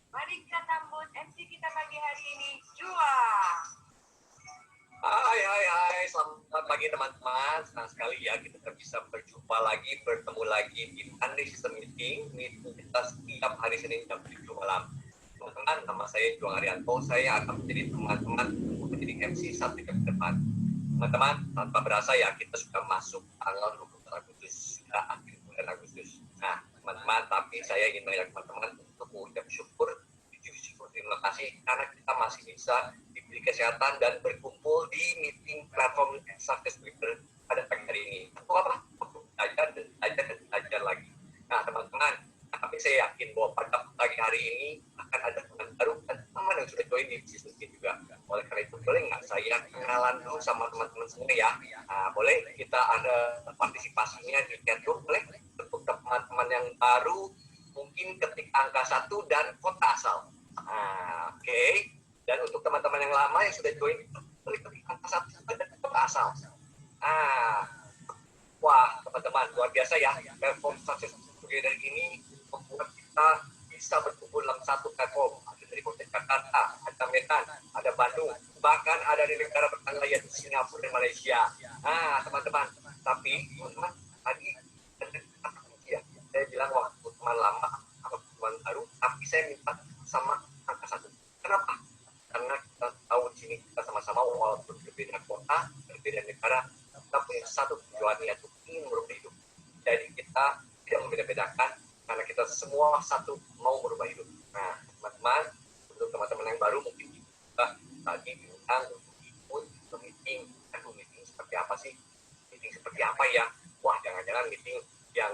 Mari kita sambut MC kita pagi hari ini, Jua. Hai, selamat pagi teman-teman. Senang sekali ya kita bisa berjumpa lagi, bertemu lagi di Monday System Meeting kita setiap hari Senin jam 7 malam. Teman-teman, nama saya Juang Arianto. Saya akan menjadi teman-teman menjadi MC satu jam ke depan. Teman-teman, tanpa berasa ya kita sudah masuk tanggal 24 Agustus, sudah akhir bulan Agustus. Nah, teman-teman, tapi saya ingin mengajak teman-teman untuk mengucap syukur, terima kasih karena kita masih bisa diberi kesehatan dan berkumpul di meeting platform Success People pada pagi hari ini. Untuk apa? Untuk belajar lagi. Nah, teman-teman, tapi saya yakin bahwa pada pagi hari ini akan ada teman baru dan teman yang sudah join di bisnis juga. Oleh karena itu, boleh nggak saya kenalan dulu sama teman-teman semua ya? Nah, boleh kita ada partisipasinya di chat room, boleh? Untuk teman-teman yang baru, mungkin ketik angka 1 dan kota asal. Oke. Dan untuk teman-teman yang lama yang sudah join, boleh ketik angka 1 dan kota asal. Wah, teman-teman, luar biasa ya. Platform Success Together ini membuat kita bisa berkumpul dalam satu platform. Ada dari kota Jakarta, ada Medan, ada Bandung, bahkan ada di negara tetangga yaitu Singapura dan Malaysia. Teman-teman, tapi teman-teman tadi ya, saya bilang waktu teman lama atau teman baru, tapi saya minta sama angka 1. Kenapa? Karena kita tahu di sini kita sama-sama walaupun berbeda kota, berbeda negara, kita punya satu tujuan yaitu ingin merubah hidup. Jadi kita tidak membeda-bedakan karena kita semua satu mau merubah hidup. Nah, teman-teman, untuk teman-teman yang baru mungkin kita tadi diundang untuk ikut meeting. Meeting seperti apa sih? Meeting seperti apa ya? Wah, jangan-jangan meeting yang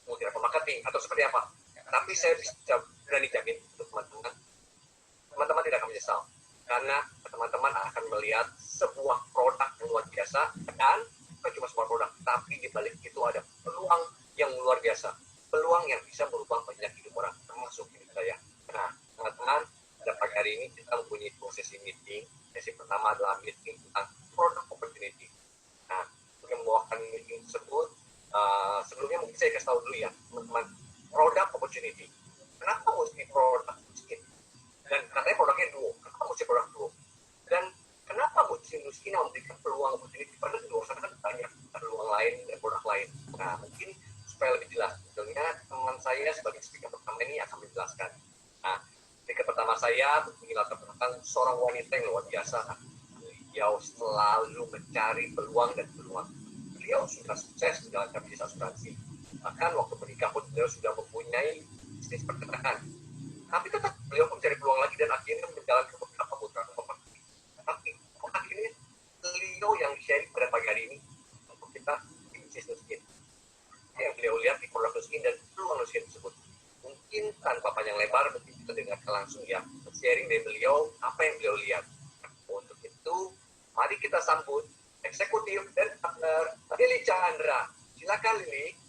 multi level marketing atau seperti apa? Tapi saya bisa berani jamin untuk teman-teman tidak akan menyesal karena teman-teman akan melihat sebuah produk yang luar biasa dan bukan cuma sebuah produk, tapi di balik itu ada peluang yang luar biasa, peluang yang bisa merubah banyak hidup orang, termasuk hidup saya. Nah, teman-teman, pada pagi hari ini kita mempunyai sesi meeting. Sesi pertama adalah meeting tentang product opportunity. Nah, untuk membawakan meeting tersebut, sebelumnya mungkin saya kasih tahu dulu ya, teman-teman, product opportunity. Kenapa mesti produk miskin? Dan katanya produknya duo. Kenapa mesti produk duo? Dan kenapa mesti miskin yang memberikan peluang opportunity? Padahal di luar sana kan banyak peluang lain dan produk lain. Nah, mungkin supaya lebih jelas, tentunya teman saya sebagai speaker pertama ini akan menjelaskan. Nah, speaker pertama saya mengilatar tentang seorang wanita yang luar biasa. Beliau selalu mencari peluang dan peluang. Beliau sudah sukses menjalankan bisnis asuransi. Bahkan waktu menikah pun beliau sudah mempunyai bisnis peternakan. Tapi tetap beliau mencari peluang lagi dan akhirnya menjalankan beberapa putra properti. Tapi akhirnya beliau yang sharing pada pagi hari ini untuk kita di bisnis miskin. Yang beliau lihat di produk miskin dan peluang miskin tersebut. Mungkin tanpa panjang lebar, mungkin kita dengarkan langsung ya sharing dari beliau apa yang beliau lihat. Untuk itu, mari kita sambut eksekutif dan partner Lili Chandra. Silakan Lili.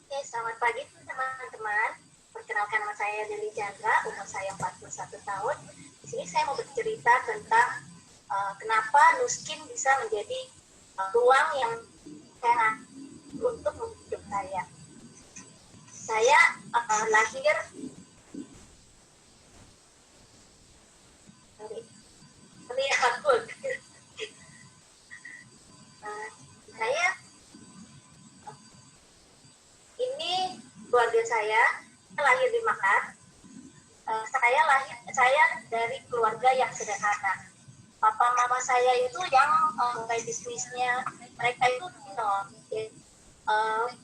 Oke, selamat pagi teman-teman. Perkenalkan, nama saya Lili Chandra, umur saya 41 tahun. Di sini saya mau bercerita tentang kenapa Nuskin bisa menjadi ruang yang sehat untuk hidup saya. Saya lahir saya ini keluarga saya lahir di Makassar. Saya dari keluarga yang sederhana. Papa mama saya itu yang mulai bisnisnya, mereka itu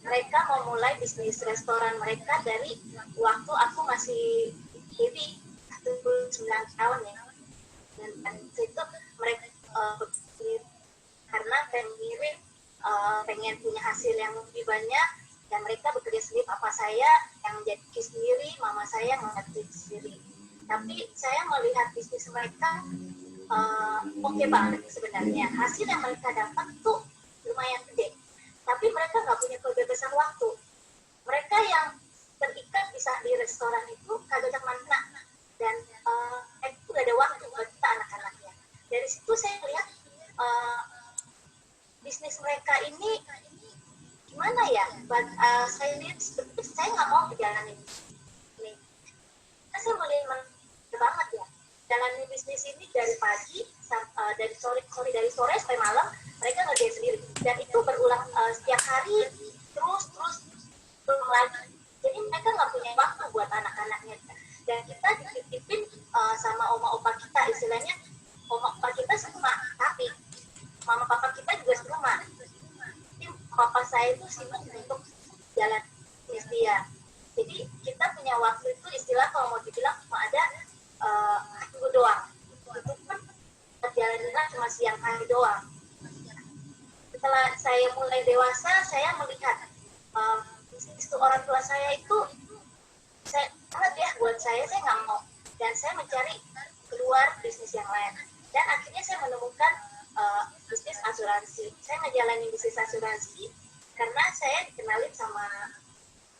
mereka mau mulai bisnis restoran mereka dari waktu aku masih baby 9 tahun ya. Dan itu mereka karena pengen punya hasil yang lebih banyak, dan mereka bekerja sendiri. Papa saya yang jadi sendiri, mama saya yang mengerti sendiri. Tapi saya melihat bisnis mereka oke banget sebenarnya. Hasil yang mereka dapat tuh lumayan gede. Tapi mereka nggak punya kebebasan waktu. Mereka yang terikat bisa di restoran itu kagak mana. Dan itu nggak ada waktu buat kita anak-anaknya. Dari situ saya lihat bisnis mereka ini gimana ya? Saya lihat seperti saya nggak mau menjalani ini. Saya melihat banget ya, jalani bisnis ini dari pagi dari sore sampai malam mereka ngerjain sendiri, dan itu berulang setiap hari terus belum lagi. Jadi mereka nggak punya waktu buat anak-anaknya, dan kita dititipin sama oma opa kita, istilahnya oma opa kita semua, tapi mama papa kita juga serumah. Jadi papa saya itu sibuk untuk jalan bisnis dia. Jadi kita punya waktu itu, istilah kalau mau dibilang cuma ada minggu doang. Itu pun perjalanannya cuma siang hari doang. Setelah saya mulai dewasa, saya melihat bisnis orang tua saya itu saya banget ya buat saya nggak mau, dan saya mencari keluar bisnis yang lain, dan akhirnya saya menemukan bisnis asuransi. Saya ngejalanin bisnis asuransi karena saya dikenalin sama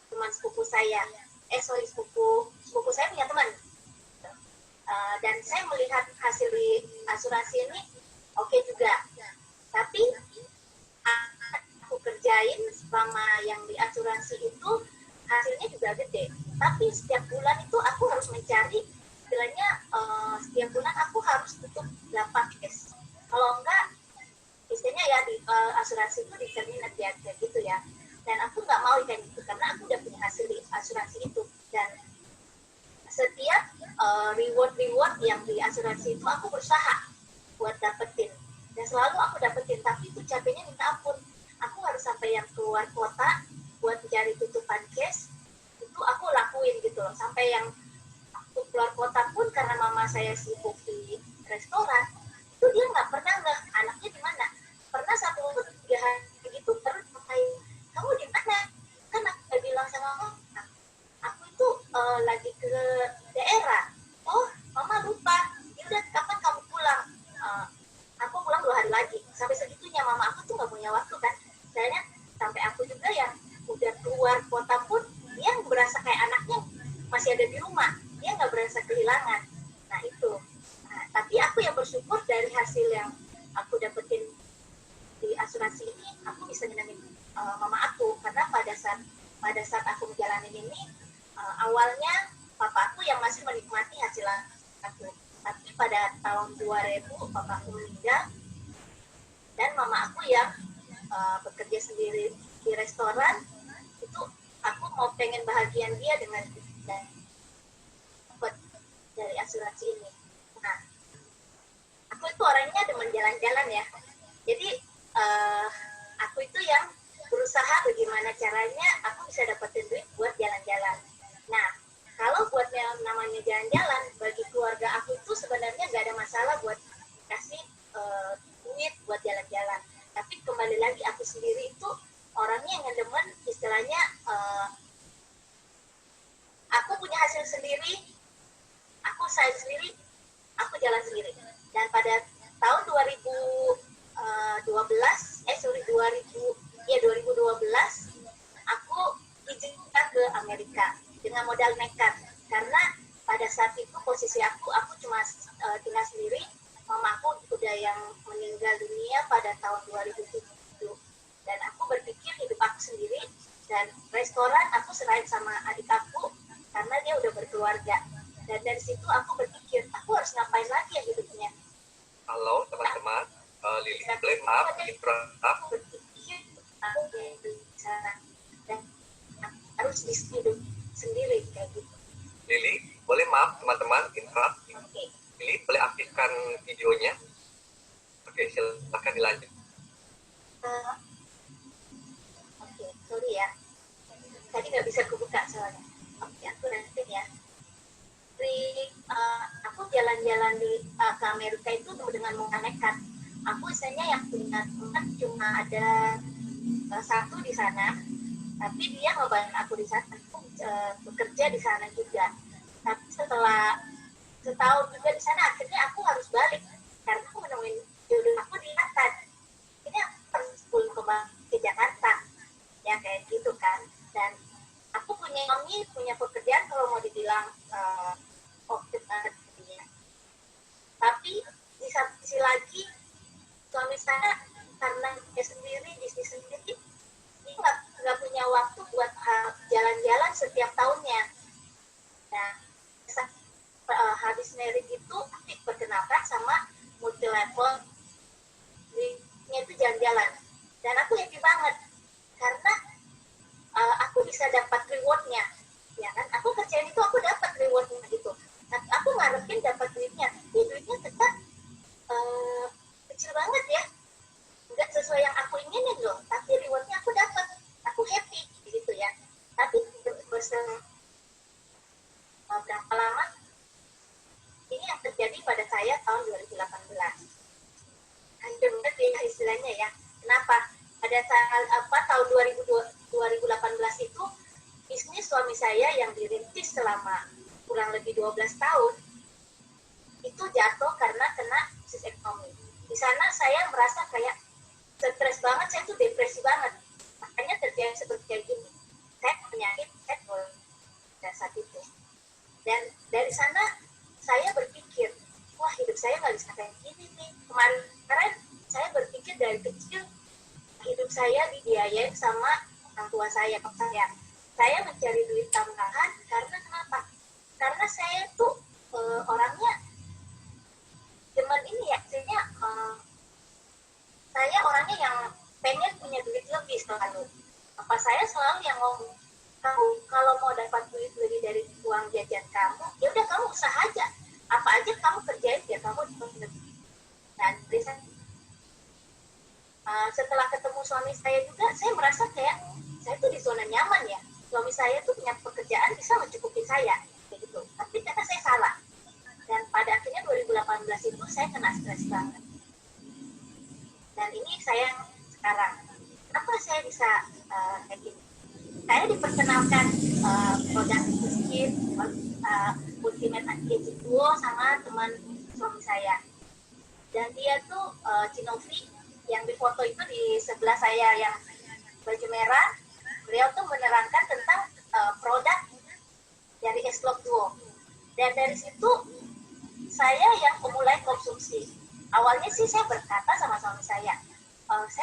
teman sepupu saya. Sepupu saya punya teman. Dan saya melihat hasil di asuransi ini oke juga. Tapi aku kerjain selama yang di asuransi itu hasilnya juga gede. Tapi setiap bulan itu aku harus mencari, istilahnya setiap bulan aku harus tutup 8 case. Kalau enggak, istilahnya ya di asuransi itu di-terminate ya, kayak gitu ya. Dan aku nggak mau kayak gitu karena aku udah punya hasil di asuransi itu. Dan setiap reward yang di asuransi itu aku berusaha buat dapetin, dan selalu aku dapetin, tapi itu capeknya minta ampun. Aku harus sampai yang keluar kota buat mencari tutupan case, itu aku lakuin gitu loh. Sampai yang aku keluar kota pun karena mama saya sibuk di restoran, itu dia nggak pernah anaknya di mana. Pernah satu waktu 3 hari gitu terus kamu di mana? Kan aku bilang sama mama, aku itu lagi ke daerah. Oh, mama lupa. Ya udah, kapan kamu pulang? Aku pulang 2 hari lagi. Sampai segitunya mama aku tuh nggak punya waktu kan. Soalnya sampai aku juga yang udah keluar kota pun dia berasa kayak anaknya masih ada di rumah. Dia nggak berasa kehilangan. Nah itu. Tapi aku yang bersyukur dari hasil yang aku dapetin di asuransi ini, aku bisa nyenengin mama aku, karena pada saat aku menjalani ini, awalnya papa aku yang masih menikmati hasil aku, tapi pada tahun 2000 papa aku meninggal, dan mama aku yang bekerja sendiri di restoran. Itu aku mau pengen bahagian dia dengan dapat dari asuransi ini. Nah, aku itu orangnya demen jalan-jalan ya, jadi aku itu yang berusaha bagaimana caranya aku bisa dapetin duit buat jalan-jalan. Nah, kalau buat yang namanya jalan-jalan, bagi keluarga aku itu sebenarnya nggak ada masalah buat kasih duit buat jalan-jalan. Tapi sendiri, saya sendiri, aku jalan sendiri. Dan pada tahun 2012, aku izinkan ke Amerika dengan modal nekat. Karena pada saat itu posisi aku cuma tinggal sendiri. Mama aku udah yang meninggal dunia pada tahun 2007. Dan aku berpikir hidup aku sendiri, dan restoran aku serahin sama adik aku karena dia udah berkeluarga. Dan dari situ aku berpikir, aku harus ngapain lagi ya hidupnya. Halo teman-teman, Lili, boleh maaf interrupt. Aku berpikir aku bisa dan harus hidup sendiri kayak gitu. Lili, boleh maaf teman-teman interrupt. Oke. Lili, boleh aktifkan videonya. Oke, silakan dilanjut. Oke, sorry ya. Tadi nggak bisa kebuka soalnya. Oke, aku nanti ya. Aku jalan-jalan ke Amerika itu dengan modal nekat. Aku misalnya yang punya teman cuma ada satu di sana, tapi dia ngebayar aku di sana. Aku bekerja di sana juga. Tapi setelah setahun juga di sana, akhirnya aku harus balik karena aku menemuin jodoh aku di atas. Ini aku harus pulang ke Jakarta, ya kayak gitu kan. Dan aku punya pekerjaan kalau mau dibilang oke banget ya. Tapi di satu sisi lagi suami saya karena dia sendiri, bisnis sendiri, dia nggak punya waktu buat jalan-jalan setiap tahunnya. Nah, habis merit itu aku diperkenalkan sama multi level, dia itu jalan-jalan. Dan aku happy banget karena aku bisa dapat rewardnya, ya kan? Aku kerjain itu aku dapat rewardnya gitu. Tapi aku ngarepin dapat duitnya, tapi duitnya tetap kecil banget ya, nggak sesuai yang aku inginin loh. Tapi rewardnya aku dapat, aku happy gitu ya. Tapi berapa lama ini yang terjadi pada saya tahun 2018. Hancur banget ya istilahnya ya. Kenapa? Pada tahun 2018 itu bisnis suami saya yang dirintis selama kurang lebih 12 tahun itu jatuh karena kena krisis ekonomi. Di sana saya merasa kayak stres banget, saya tuh depresi banget. Makanya terjadi seperti kayak gini. Saya penyakit pada saat itu. Dan dari sana saya berpikir, wah hidup saya nggak bisa kayak gini nih. Kemarin saya berpikir dari kecil hidup saya dibiayain sama orang tua saya, saya mencari duit tambahan karena kenapa? Karena saya tuh orangnya demen ini ya, artinya saya orangnya yang pengen punya duit lebih selalu. Apa saya selalu yang ngomong, kamu kalau mau dapat duit lebih dari uang jajan kamu, ya udah kamu usaha aja, apa aja kamu kerjain biar kamu dapat lebih. Dan setelah ketemu suami saya juga, saya merasa kayak saya tuh di zona nyaman ya. Suami saya tuh punya pekerjaan bisa mencukupi saya, begitu. Tapi ternyata saya salah. Dan pada akhirnya 2018 itu saya kena stres banget. Dan ini saya sekarang, kenapa saya bisa kayak gini? Saya diperkenalkan produk skin Ultimate Anti-Aging Duo sama teman suami saya. Dan dia tuh Cinovi, yang di foto itu di sebelah saya yang baju merah. Beliau tuh menerangkan tentang produk dari Eslock Duo. Dan dari situ saya yang memulai konsumsi. Awalnya sih saya berkata sama suami saya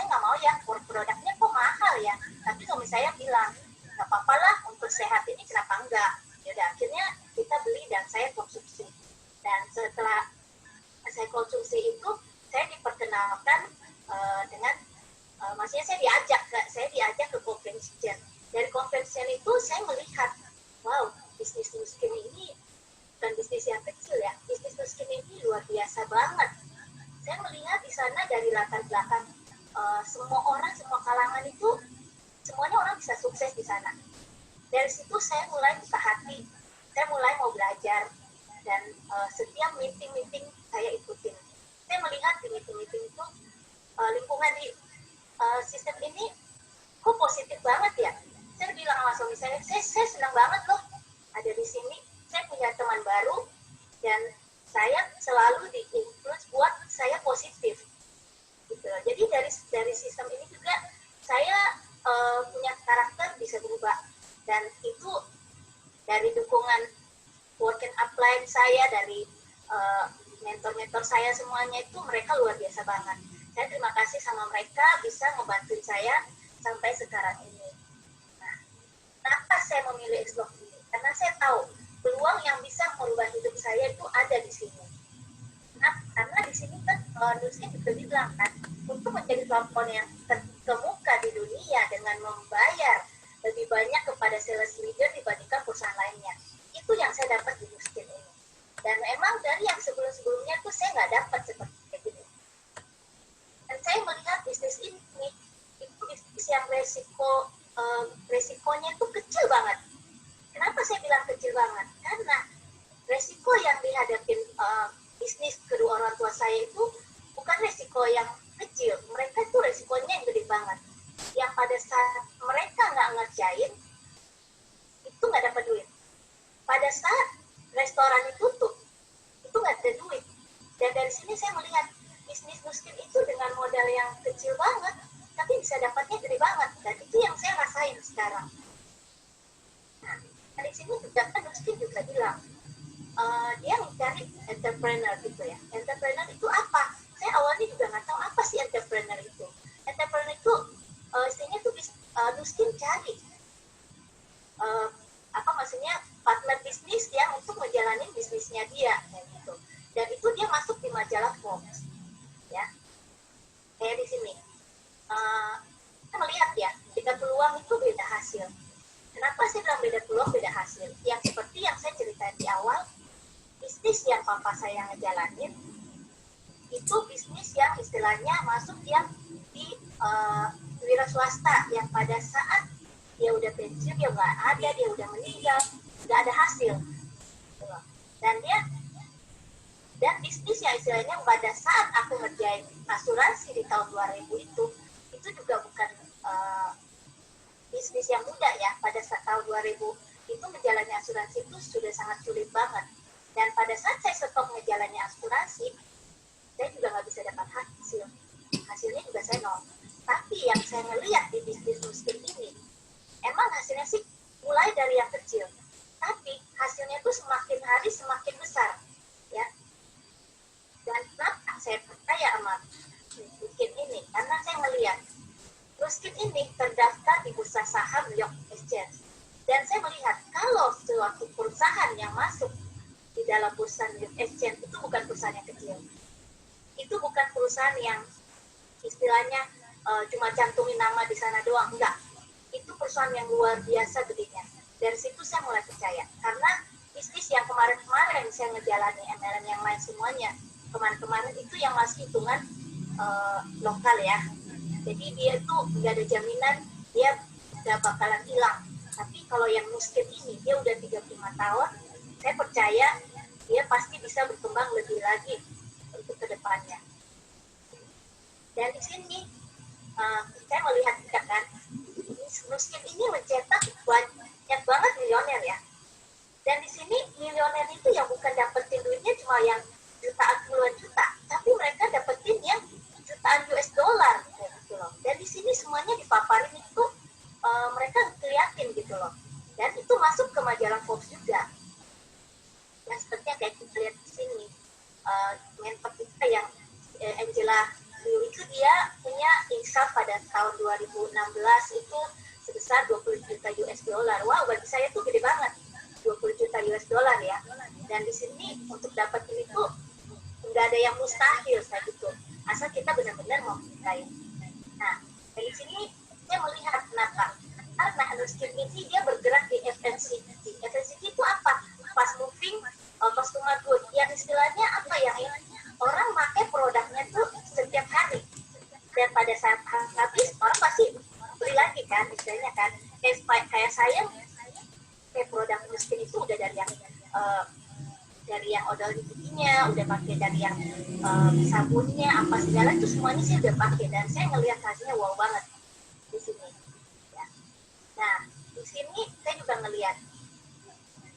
nggak mau ya, produknya kok mahal ya. Tapi suami saya bilang, nggak apa-apa lah, untuk sehat ini kenapa enggak. Yaudah, akhirnya kita beli dan saya konsumsi. Dan setelah saya konsumsi itu, saya diperkenalkan dengan maksudnya saya diajak ke convention. Dari convention itu saya melihat, wow, bisnis Nuskin ini bukan bisnis yang kecil ya. Bisnis Nuskin ini luar biasa banget. Saya melihat di sana dari latar belakang semua orang, semua kalangan itu, semuanya orang bisa sukses di sana. Dari situ saya mulai buka hati, saya mulai mau belajar, dan setiap meeting-meeting saya ikutin. Saya melihat di meeting-meeting itu lingkungan di sistem ini kok positif banget ya. Saya bilang sama suami saya senang banget loh ada di sini. Saya melihat teman baru dan saya selalu di-influence buat saya positif gitu. Jadi dari sistem ini juga saya punya karakter bisa berubah, dan itu dari dukungan work and apply saya, dari mentor-mentor saya semuanya itu mereka luar biasa banget. Saya terima kasih sama mereka bisa membantu saya sampai sekarang ini. Nah, kenapa saya memilih Xblog ini? Karena saya tahu peluang yang bisa merubah hidup saya itu ada di sini. Nah, karena di sini kan Nuskin juga bilang kan, untuk menjadi platform yang terkemuka di dunia dengan membayar lebih banyak kepada sales leader dibandingkan perusahaan lainnya. Itu yang saya dapat di Nuskin ini. Dan memang dari yang sebelum-sebelumnya tuh saya nggak dapat seperti kayak gini. Dan saya melihat bisnis ini itu bisnis yang resikonya itu kecil banget. Kenapa saya bilang kecil banget? Karena resiko yang dihadapin bisnis kedua orang tua saya itu bukan resiko yang kecil. Mereka itu resikonya yang gede banget. Yang pada saat mereka nggak ngerjain, itu nggak dapat duit. Pada saat restoran tutup, itu nggak ada duit. Dan dari sini saya melihat bisnis Nuskin itu dengan modal yang kecil banget, tapi bisa dapatnya gede banget. Dan itu yang saya rasain sekarang. Nah, dari sini juga kan Nuskin juga bilang, dia mencari entrepreneur gitu ya. Entrepreneur itu apa? Saya awalnya juga nggak tahu apa sih entrepreneur itu. Entrepreneur itu istilahnya tuh Nuskin cari maksudnya partner bisnis yang untuk menjalani bisnisnya dia kayak gitu. Dan itu dia masuk di majalah Forbes ya. Kayak di sini kita melihat ya, beda peluang itu beda hasil. Kenapa saya bilang beda peluang beda hasil? Yang seperti yang saya ceritain di awal, bisnis yang papa saya ngejalanin itu bisnis yang istilahnya masuk yang di wira swasta, yang pada saat dia udah pensiun, dia nggak ada, dia udah meninggal, nggak ada hasil. Dan bisnis yang istilahnya pada saat aku ngerjain asuransi di tahun 2000 itu juga bukan bisnis yang mudah ya. Pada saat tahun 2000 itu menjalani asuransi itu sudah sangat sulit banget. Dan pada saat saya stop menjalani asuransi, saya juga nggak bisa dapat hasil. Hasilnya juga saya nol. Tapi yang saya ngelihat di bisnis Nuskin ini, emang hasilnya sih mulai dari yang kecil. Tapi hasilnya tuh semakin hari semakin besar. Ya. Dan kenapa saya percaya sama Nuskin ini? Karena saya melihat Nuskin ini terdaftar di bursa saham New York Exchange. Dan saya melihat kalau suatu perusahaan yang masuk di dalam bursa New York Exchange itu bukan perusahaan yang kecil. Itu bukan perusahaan yang istilahnya cuma cantumin nama di sana doang, enggak. Itu perusahaan yang luar biasa gedenya. Dari situ saya mulai percaya. Karena bisnis yang kemarin-kemarin saya ngejalani MLM yang lain semuanya, kemarin-kemarin itu yang masih hitungan lokal ya. Jadi dia itu nggak ada jaminan dia nggak bakalan hilang. Tapi kalau yang Nuskin ini, dia udah 35 tahun, saya percaya dia pasti bisa berkembang lebih lagi untuk kedepannya. Dan di sini saya melihat juga kan, Nuskin ini mencetak banyak banget milioner ya. Dan di sini milioner itu yang bukan dapetin duitnya cuma yang jutaan puluhan juta, tapi mereka dapetin yang jutaan US dollar gitu loh. Dan di sini semuanya dipaparin itu mereka ngeliatin gitu loh. Dan itu masuk ke majalah Forbes juga. Yang sepertinya kayak kita lihat di sini, mentor kita yang Angela Liu itu dia punya insaf pada tahun 2016 itu sebesar 20 juta US dollar. Wow, bagi saya tuh gede banget, 20 juta US dollar ya. Dan di sini untuk dapetin itu nggak ada yang mustahil kayak gitu, asal kita benar-benar mau percaya. Nah, dari sini saya melihat kenapa, karena Nuskin ini dia bergerak di FMCG. FMCG itu apa? Fast moving consumer good, yang istilahnya apa ya, orang pakai produknya tuh setiap hari, dan pada saat habis orang pasti beli lagi kan, istilahnya kan. Kayak saya kayak produk Nuskin itu udah dari yang odol giginya, udah pakai dari yang sabunnya, apa segala itu semuanya sih udah pakai, dan saya ngelihat hasilnya wow banget di sini. Ya. Nah, di sini saya juga ngelihat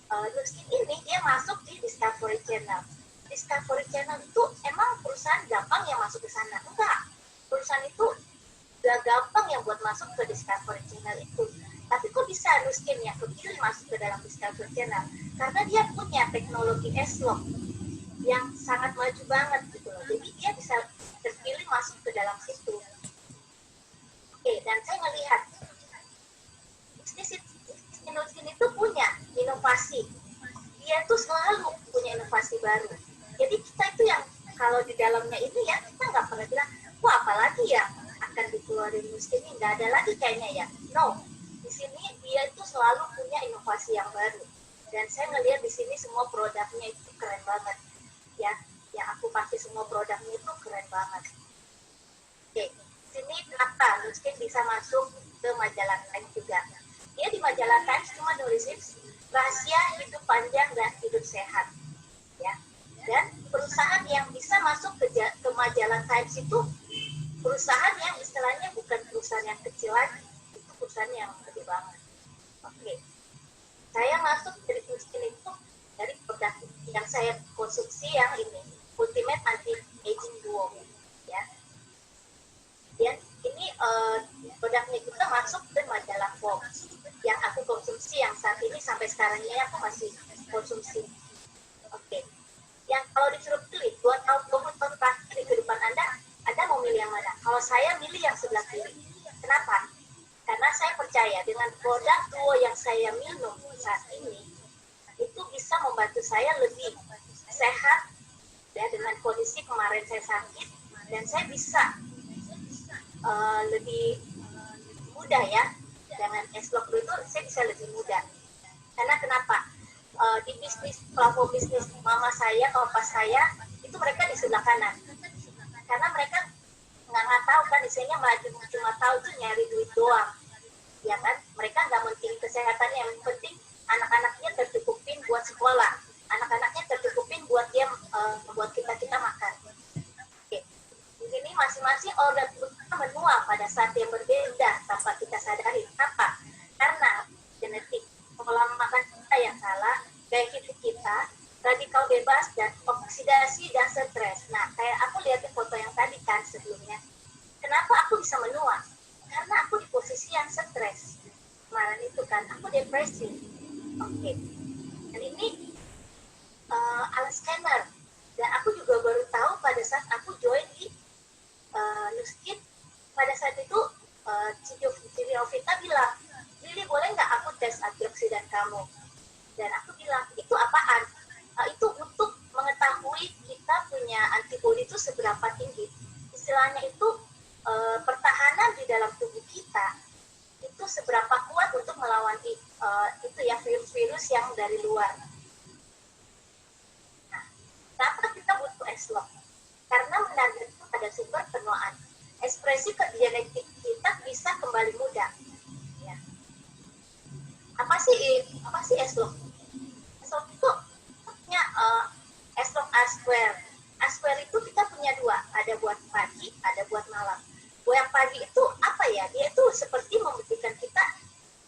Nuskin ini dia masuk di Discovery Channel. Discovery Channel itu emang perusahaan gampang yang masuk ke sana? Enggak. Perusahaan itu gak gampang yang buat masuk ke Discovery Channel itu. Tapi kok bisa Nuskin yang kepilih masuk ke dalam Discovery Channel? Karena dia punya teknologi S-Log yang sangat maju banget gitu loh. Jadi dia bisa terpilih masuk ke dalam situ. Oke, dan saya melihat bisnis Nuskin itu punya inovasi. Dia tuh selalu punya inovasi baru. Jadi kita itu yang kalau di dalamnya ini ya kita nggak pernah bilang, wah apalagi ya akan dikeluarin Nuskin ini, nggak ada lagi kayaknya ya. No, di sini dia itu selalu punya inovasi yang baru. Dan saya ngelihat di sini semua produknya itu keren banget. Ya, yang aku pakai semua produknya itu keren banget. Oke, sini kenapa Nuskin bisa masuk ke majalah Time juga. Dia di majalah Times cuma nulisin rahasia hidup panjang dan hidup sehat. Ya. Dan perusahaan yang bisa masuk ke majalah Times itu perusahaan yang istilahnya bukan perusahaan yang kecil lagi, itu perusahaan yang gede banget. Oke. Saya masuk dari Nuskin itu dari produk yang saya konsumsi yang ini, Ultimate Anti-Aging Duo. Ya. Dan ini produknya kita masuk ke majalah Forbes yang aku konsumsi yang saat ini sampai sekarang ini aku masih konsumsi. Oke. Yang kalau disuruh pilih 20 tahun terakhir di kehidupan Anda mau milih yang mana? Kalau saya milih yang sebelah kiri. Kenapa? Karena saya percaya dengan produk duo yang saya minum saat ini itu bisa membantu saya lebih sehat ya, dengan kondisi kemarin saya sakit dan saya bisa lebih mudah ya dengan S-Log itu saya bisa lebih mudah. Karena kenapa? Di platform bisnis mama saya, papa saya itu mereka di sebelah kanan. Karena mereka nggak tahu kan isinya cuma tahu tuh nyari duit doang, ya kan? Mereka nggak penting kesehatannya, yang penting anak-anaknya tercukupin buat sekolah, anak-anaknya tercupin buat dia buat kita makan. Oke. Ini masing-masing organ tubuh kita menua pada saat yang berbeda tanpa kita sadari. Apa? Karena genetik, pola makan kita yang salah, gaya hidup kita, radikal bebas dan oksidasi dan stres. Nah, kayak aku lihat di foto yang tadi kan sebelumnya. Kenapa aku bisa menua? Karena aku di posisi yang stres. Kemarin itu kan aku depresi. Oke. Dan ini alat scanner. Dan aku juga baru tahu pada saat aku join di Nuskin. Pada saat itu Ciri Ovita bilang, Lili boleh nggak aku tes antioksidan kamu? Dan aku bilang, itu apaan? Itu untuk mengetahui kita punya antibodi itu seberapa tinggi. Istilahnya itu pertahanan di dalam tubuh kita itu seberapa kuat untuk melawan itu ya virus-virus yang dari luar. Nah, kenapa kita butuh S-Log? Karena menargetkan pada sumber penuaan. Ekspresi genetik kita bisa kembali muda. Ya. Apa sih S-Log? S-Log itu punya S-Log A-Square. A-Square itu kita punya dua, ada buat pagi, ada buat malam. Buat yang pagi itu apa ya? Dia itu seperti memberikan kita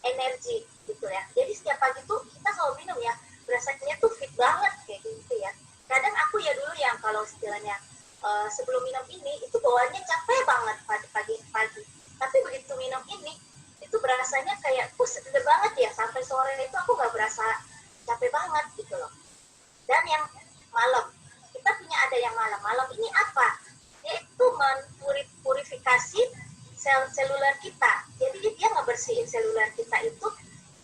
energi gitu ya. Jadi setiap pagi tuh kita kalau minum ya, berasanya tuh fit banget kayak gitu ya. Kadang aku ya dulu yang kalau istilahnya sebelum minum ini itu bawaannya capek banget pagi. Tapi begitu minum ini itu berasanya kayak seger banget ya, sampai sore itu aku nggak berasa capek banget gitu loh. Dan yang malam kita punya ada yang malam ini apa? Yaitu purifikasi sel seluler kita. Jadi dia ngebersihin seluler kita itu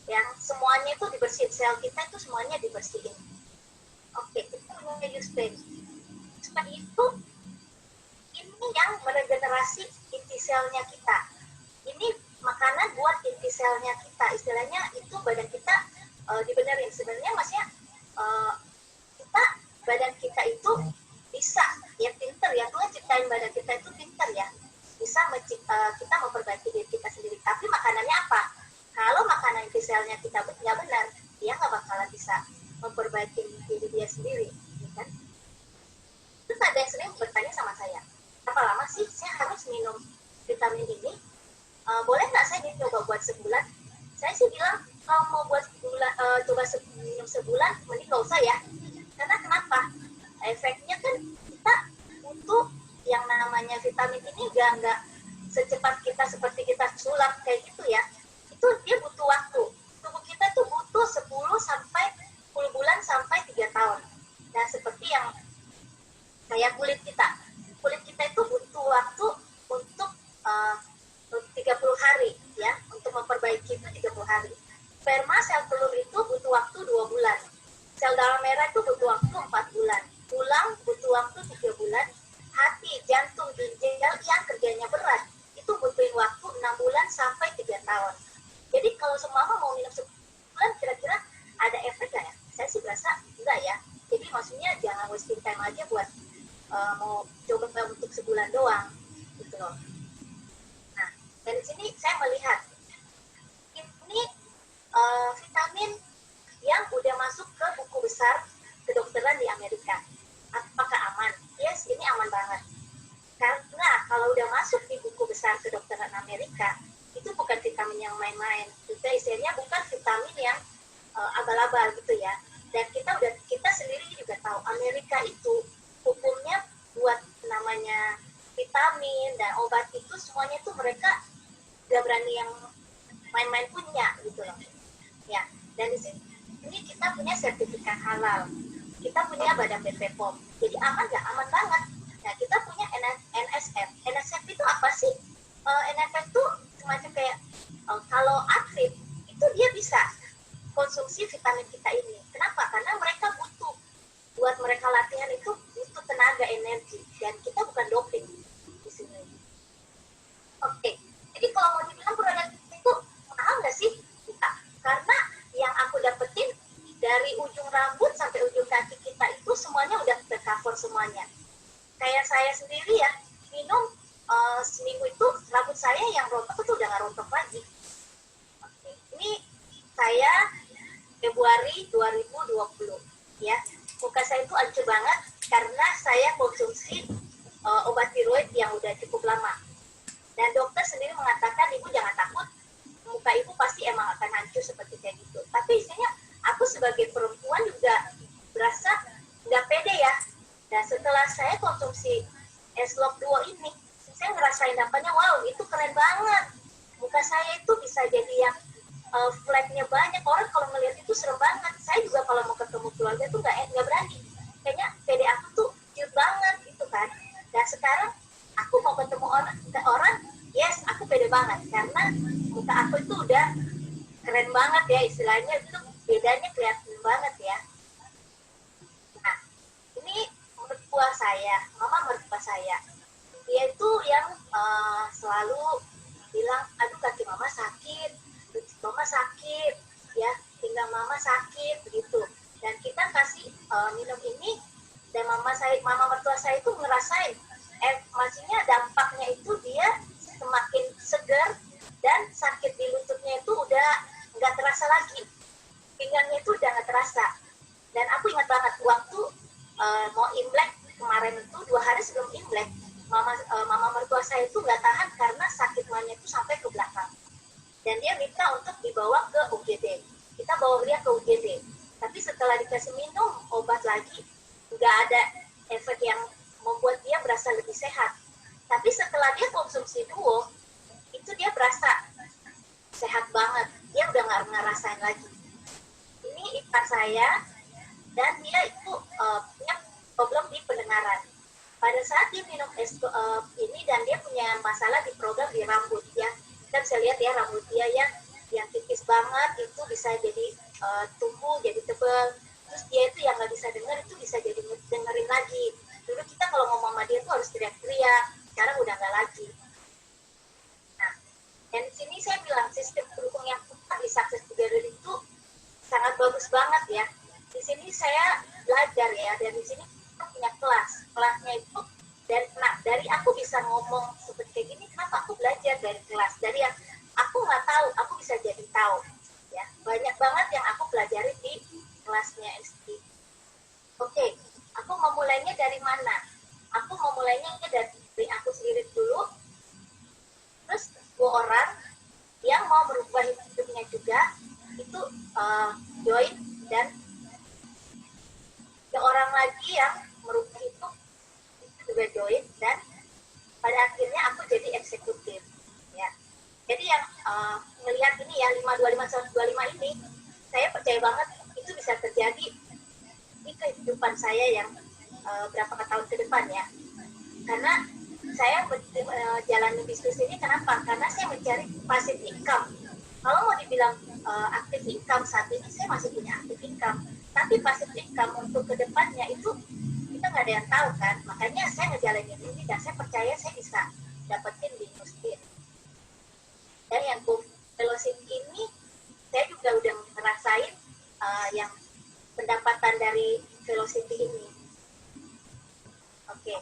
yang semuanya itu dibersihin, sel kita itu semuanya dibersihin. Oke, kita punya USP. Seperti itu, ini yang meregenerasi inti selnya kita. Ini makanan buat inti selnya kita. Istilahnya itu badan kita dibenerin. Sebenarnya maksudnya kita badan kita itu bisa ya pinter ya. Tuhan ciptain badan kita itu pinter ya. Bisa kita memperbaiki diri kita sendiri. Tapi makanannya apa? Kalau makanan inti selnya kita nggak benar, dia nggak bakalan bisa memperbaiki diri dia sendiri. Kan? Terus ada yang sering bertanya sama saya, berapa lama sih saya harus minum vitamin ini? Boleh nggak saya dicoba buat sebulan? Saya sih bilang kalau mau buat coba minum sebulan, mending nggak usah ya. Karena kenapa? Efeknya kan kita butuh yang namanya vitamin ini nggak secepat kita seperti kita sulap kayak gitu ya. Itu dia butuh waktu. Tubuh kita tuh butuh 10 bulan sampai 3 tahun. Nah, seperti yang kayak kulit kita. Kulit kita itu butuh waktu untuk 30 hari ya, untuk memperbaiki itu 30 hari. Sperma sel telur itu butuh waktu 2 bulan. Sel darah merah itu butuh waktu 4 bulan. Tulang butuh waktu 3 bulan. Hati, jantung, ginjal yang kerjanya berat itu butuhin waktu 6 bulan sampai 3 tahun. Jadi kalau semua mau minum sebulan, kira-kira ada efek nggak ya? Saya sih berasa enggak ya. Jadi maksudnya jangan wasting time aja buat mau coba untuk sebulan doang gitu loh. Nah, dari sini saya melihat ini vitamin yang udah masuk ke buku besar kedokteran di Amerika. Apakah aman? Yes, ini aman banget. Karena kalau udah masuk di buku besar kedokteran Amerika, itu bukan vitamin yang main-main. Itu istilahnya bukan vitamin yang abal-abal gitu ya. Dan kita sendiri juga tahu Amerika itu hukumnya buat namanya vitamin dan obat itu semuanya tuh mereka gak berani yang main-main punya gitu loh. Ya, dan di sini kita punya sertifikat halal. Kita punya Badan BPOM. Jadi aman gak? Aman banget. Nah, kita punya NSF. NSF itu apa sih? NSF itu semacam kayak kalau atlet itu dia bisa konsumsi vitamin kita ini. Kenapa? Karena mereka butuh, buat mereka latihan itu butuh tenaga, energi, dan kita bukan doping di sini. Oke, jadi kalau mau dibilang produk itu mahal nggak sih? Kita, karena yang aku dapetin dari ujung rambut sampai ujung kaki kita itu semuanya udah tercover semuanya. Kayak saya sendiri ya, minum seminggu itu rambut saya yang rontok itu udah nggak rontok lagi. Oke, ini saya Februari 2020 ya, muka saya itu hancur banget karena saya konsumsi obat tiroid yang udah cukup lama. Dan dokter sendiri mengatakan, ibu jangan takut, muka ibu pasti emang akan hancur seperti kayak gitu. Tapi istilahnya aku sebagai perempuan juga berasa nggak pede ya. Dan setelah saya konsumsi S-Log Duo ini, saya ngerasain apanya, wow itu keren banget. Muka saya itu bisa jadi yang flagnya banyak. Orang kalau melihat itu serem banget. Saya juga kalau mau ketemu keluarga tuh nggak berani. Kayaknya pede aku tuh cute banget gitu kan. Dan sekarang aku mau ketemu orang, yes aku pede banget karena muka aku itu udah keren banget ya, istilahnya itu bedanya kelihatan banget ya. Nah, ini mertua saya, mama mertua saya, dia itu yang selalu bilang, aduh kaki mama sakit ya, pinggang mama sakit begitu. Dan kita kasih minum ini, dan mama mertua saya itu ngerasain maksudnya dampaknya itu dia semakin segar dan sakit di lututnya itu udah nggak terasa lagi, pinggangnya itu udah nggak terasa. Dan aku ingat banget waktu mau Imlek kemarin itu 2 hari sebelum Imlek, mama mertua saya itu nggak tahan karena sakit manya itu sampai ke belakang. Dan dia minta untuk dibawa ke UGD. Kita bawa dia ke UGD. Tapi setelah dikasih minum obat lagi, nggak ada efek yang membuat dia berasa lebih sehat. Tapi setelah dia konsumsi Duo, itu dia berasa sehat banget. Dia udah nggak ngerasain lagi. Ini ipar saya, dan dia itu punya problem di pendengaran. Pada saat dia minum ini, dan dia punya masalah di program di rambut ya. Kita bisa lihat ya rambut dia yang tipis banget itu bisa jadi tumbuh jadi tebal. Terus dia itu yang nggak bisa dengar itu bisa jadi dengerin lagi. Dulu kita kalau ngomong sama dia tuh harus teriak-teriak, sekarang udah nggak lagi. Nah, dan di sini saya bilang sistem pendukung yang kuat di Success Together itu sangat bagus banget ya. Di sini saya belajar ya, dan di sini kita punya kelasnya itu. Dan dari aku bisa ngomong seperti kayak gini, kenapa aku belajar dari kelas, dari yang aku nggak tahu aku bisa jadi tahu ya. Banyak banget yang aku pelajari di kelasnya ST. Oke, aku memulainya dari mana? Aku memulainya dari aku sendiri dulu, terus 2 orang yang mau merubah hidupnya juga, itu join, dan ada orang lagi yang merubah itu juga join, dan pada akhirnya aku jadi eksekutif ya. Jadi yang melihat ini ya 525 ini, saya percaya banget itu bisa terjadi di kehidupan saya yang berapa tahun ke depan ya. Karena saya menjalani bisnis ini kenapa? Karena saya mencari passive income. Kalau mau dibilang active income, saat ini saya masih punya active income, tapi passive income untuk kedepannya itu kita nggak ada yang tahu kan. Makanya saya ngejalanin ini dan saya percaya saya bisa dapetin di Nuskin. Dan yang fellowship ini saya juga udah ngerasain yang pendapatan dari fellowship ini. Oke,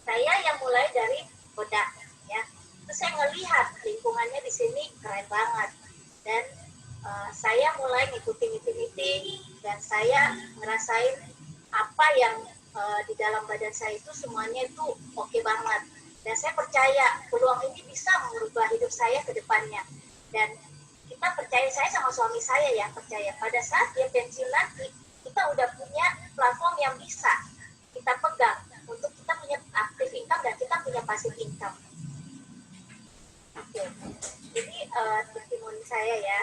saya yang mulai dari Koda ya. Terus saya ngelihat lingkungannya di sini keren banget, dan saya mulai ngikutin meeting dan saya ngerasain apa yang di dalam badan saya itu semuanya itu oke banget. Dan saya percaya peluang ini bisa merubah hidup saya ke depannya. Dan kita percaya, saya sama suami saya ya percaya pada saat dia pensiun nanti kita udah punya platform yang bisa kita pegang untuk kita punya active income dan kita punya passive income. Oke. Ini testimoni saya ya.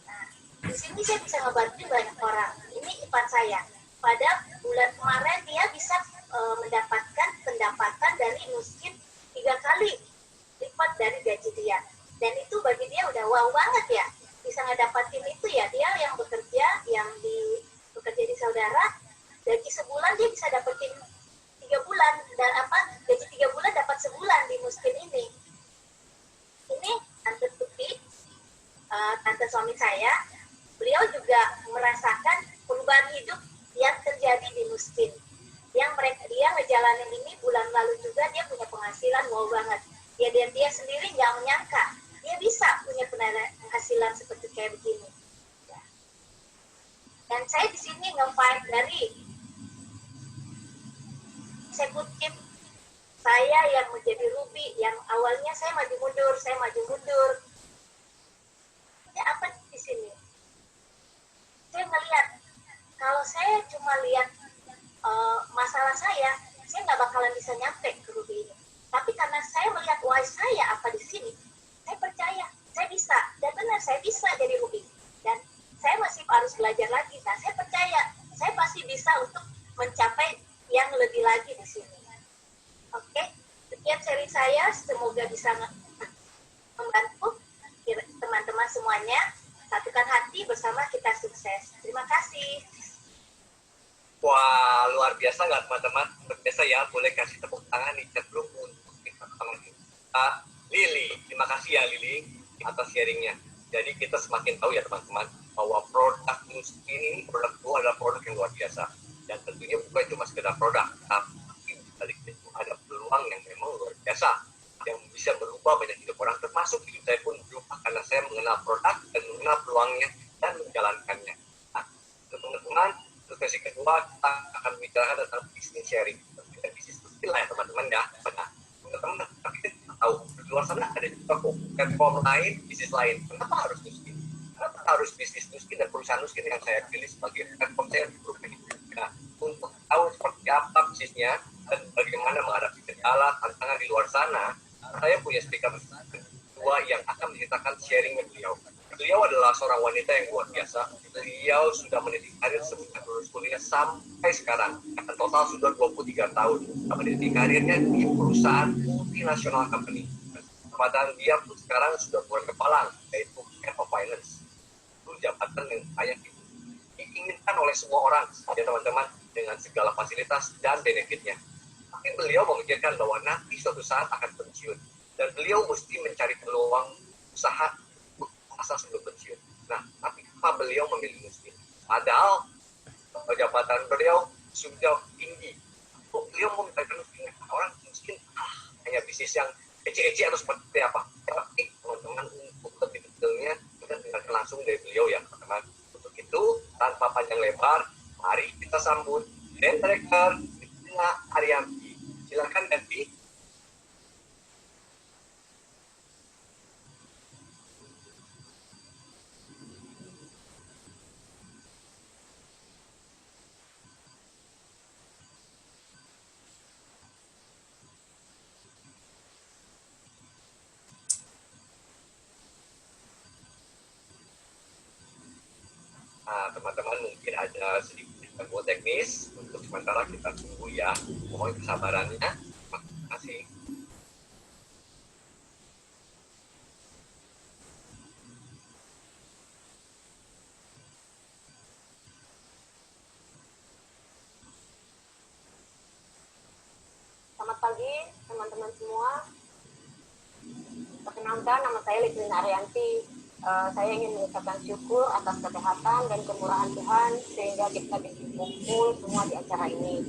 Nah, di sini saya bisa ngebantu banyak orang. Ini Ipan saya. Pada bulan kemarin dia bisa mendapatkan pendapatan dari Nuskin 3 kali lipat dari gaji dia. Dan itu bagi dia udah wow banget ya. Bisa ngedapatin itu ya, dia yang bekerja, bekerja di Saudara, gaji sebulan dia bisa dapetin 3 bulan, dan gaji 3 bulan dapat sebulan di Nuskin ini. Ini Tante Tuti, tante suami saya, beliau juga merasakan perubahan hidup yang terjadi di Nuskin. Dia ngejalanin ini bulan lalu juga, dia punya penghasilan wow banget. Dia sendiri nggak menyangka dia bisa punya penghasilan seperti kayak begini. Ya. Dan saya di sini nge-fight dari eksekutif saya yang menjadi Ruby, yang awalnya saya maju mundur. Ya apa di sini? Saya ngelihat kalau saya cuma lihat masalah saya nggak bakalan bisa nyampe ke Ruby ini. Tapi karena saya melihat why saya apa di sini, saya percaya saya bisa, dan benar saya bisa jadi Ruby. Dan saya masih harus belajar lagi. Nah, saya percaya saya pasti bisa untuk mencapai yang lebih lagi di sini. Oke, sekian seri saya, semoga bisa membantu teman-teman semuanya. Satukan hati, bersama kita sukses. Terima kasih. Wah, luar biasa nggak teman-teman? Luar biasa ya, boleh kasih tepuk tangan di chat room untuk teman-teman kita. Lili, terima kasih ya Lili atas sharingnya. Jadi kita semakin tahu ya teman-teman bahwa produk Nuskin ini, produk itu adalah produk yang luar biasa. Dan tentunya bukan cuma sekedar produk, tapi balik itu ada peluang yang memang luar biasa yang bisa berubah banyak hidup orang, termasuk hidup saya pun berubah karena saya mengenal produk dan mengenal peluangnya dan menjalankannya. Nah, teman-teman, sesi kedua kita akan membicarakan tentang bisnis sharing dan bisnis skill ya teman-teman ya. Nah, teman-teman, tapi kita tahu di luar sana ada juga kok platform lain, bisnis lain. Kenapa harus Nuskin? Kenapa harus bisnis Nuskin dan perusahaan Nuskin yang saya pilih sebagai platform saya di grup ini? Nah, untuk tahu seperti apa bisnisnya dan bagaimana menghadapi kendala, tantangan di luar sana, saya punya speaker kedua yang akan menceritakan sharingnya beliau. Beliau adalah seorang wanita yang luar biasa. Beliau sudah meniti karir sejak lulus kuliah sampai sekarang. Dan total sudah 23 tahun. Meniti karirnya di perusahaan multinasional company. Jabatan dia pun sekarang sudah bukan kepala, yaitu Head of Finance. Itu jabatan yang layak diinginkan oleh semua orang, ya teman-teman, dengan segala fasilitas dan benefitnya. Tapi beliau memikirkan bahwa nanti suatu saat akan pensiun. Dan beliau mesti mencari peluang usaha asal sebelum pensiun. Nah, tapi kenapa beliau memilih Nuskin? Padahal jabatan beliau sudah tinggi. Kok beliau mau minta Nuskin? Orang Nuskin hanya bisnis yang ece-ece atau seperti apa? Tapi teman-teman, untuk lebih detailnya kita dengarkan langsung dari beliau ya teman-teman. Untuk itu, tanpa panjang lebar, mari kita sambut Dan Director Tina Ariyanti. Silakan Danti. teman-teman mungkin ada sedikit gangguan teknis, untuk sementara kita tunggu ya. Mohon kesabarannya. Terima kasih. Selamat pagi teman-teman semua. Perkenalkan, nama saya Litlin Arianti. Saya ingin mengucapkan syukur atas kesehatan dan kemurahan Tuhan sehingga kita bisa kumpul semua di acara ini.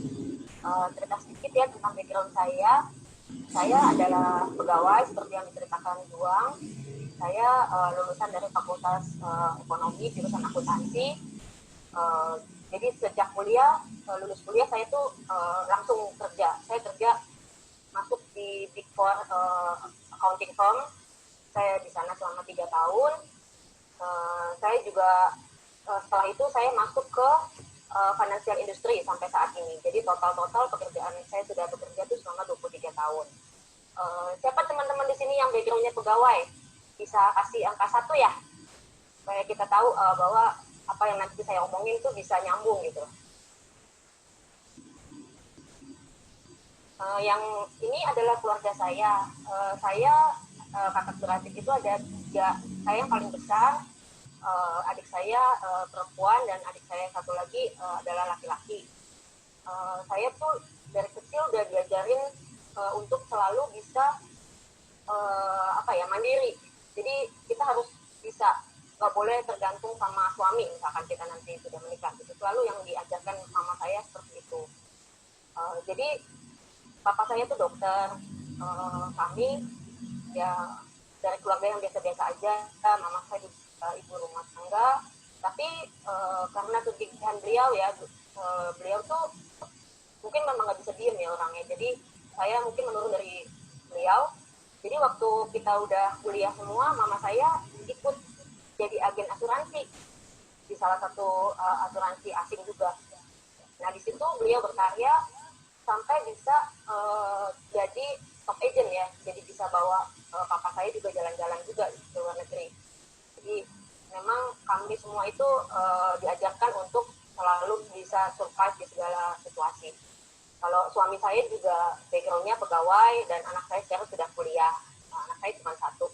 Cerita sedikit ya tentang background saya. Saya adalah pegawai seperti yang diceritakan Juang. Saya lulusan dari Fakultas Ekonomi jurusan akuntansi. Jadi sejak lulus kuliah saya tuh langsung kerja. Saya kerja masuk di Big Four accounting firm. Saya di sana selama 3 tahun. Saya juga setelah itu saya masuk ke financial industry sampai saat ini. Jadi total pekerjaan saya sudah bekerja itu selama 23 tahun. Siapa teman-teman di sini yang backgroundnya pegawai? Bisa kasih angka 1 ya? Supaya kita tahu bahwa apa yang nanti saya omongin itu bisa nyambung gitu. Yang ini adalah keluarga saya. Kakak beradik itu ada 3. Saya yang paling besar, adik saya perempuan, dan adik saya yang satu lagi adalah laki-laki. Saya tuh dari kecil udah diajarin untuk selalu bisa mandiri. Jadi kita harus bisa, nggak boleh tergantung sama suami misalkan kita nanti sudah menikah. Itu selalu yang diajarkan mama saya seperti itu. Jadi papa saya tuh dokter, kami ya dari keluarga yang biasa-biasa aja. Mama saya juga ibu rumah tangga, tapi karena kegigihan beliau ya, beliau tuh mungkin memang nggak bisa diem ya orangnya. Jadi saya mungkin menurun dari beliau. Jadi waktu kita udah kuliah semua, mama saya ikut jadi agen asuransi di salah satu asuransi asing juga. Nah di situ beliau berkarya sampai bisa jadi top agent ya, jadi bisa bawa papa saya juga jalan-jalan juga ke luar negeri. Jadi memang kami semua itu diajarkan untuk selalu bisa survive di segala situasi. Kalau suami saya juga backgroundnya pegawai dan anak saya sekarang sudah kuliah. Anak saya cuma 1.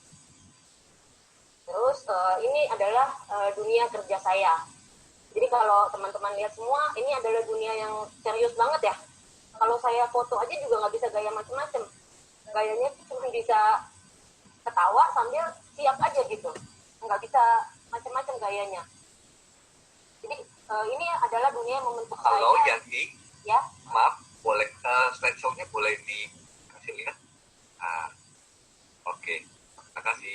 Terus ini adalah dunia kerja saya. Jadi kalau teman-teman lihat semua, ini adalah dunia yang serius banget ya. Kalau saya foto aja juga nggak bisa gaya macam-macam. Gayanya cuma bisa ketawa sambil siap aja gitu. Nggak bisa macam-macam gayanya. Jadi ini adalah dunia yang membentuk saya. Halo Yanti. Ya. Maaf, boleh slideshow-nya boleh dikasih lihat? Oke. Terima kasih.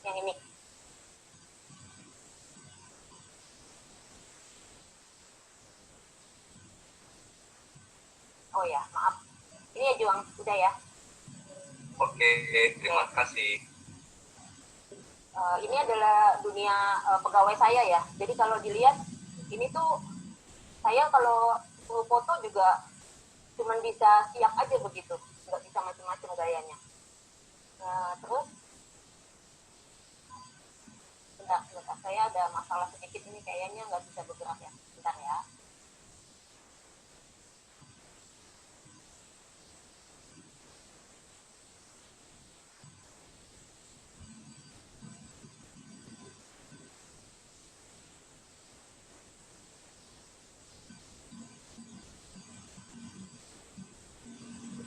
Yang ini. Oh ya, maaf. Ini ya Juang, udah ya. Oke, terima kasih. Ini adalah dunia pegawai saya ya. Jadi kalau dilihat, ini tuh saya kalau foto juga cuma bisa siap aja begitu, nggak bisa macam-macam gayanya. Terus, bentar, saya ada masalah sedikit ini kayaknya nggak bisa bergerak ya. Bentar ya.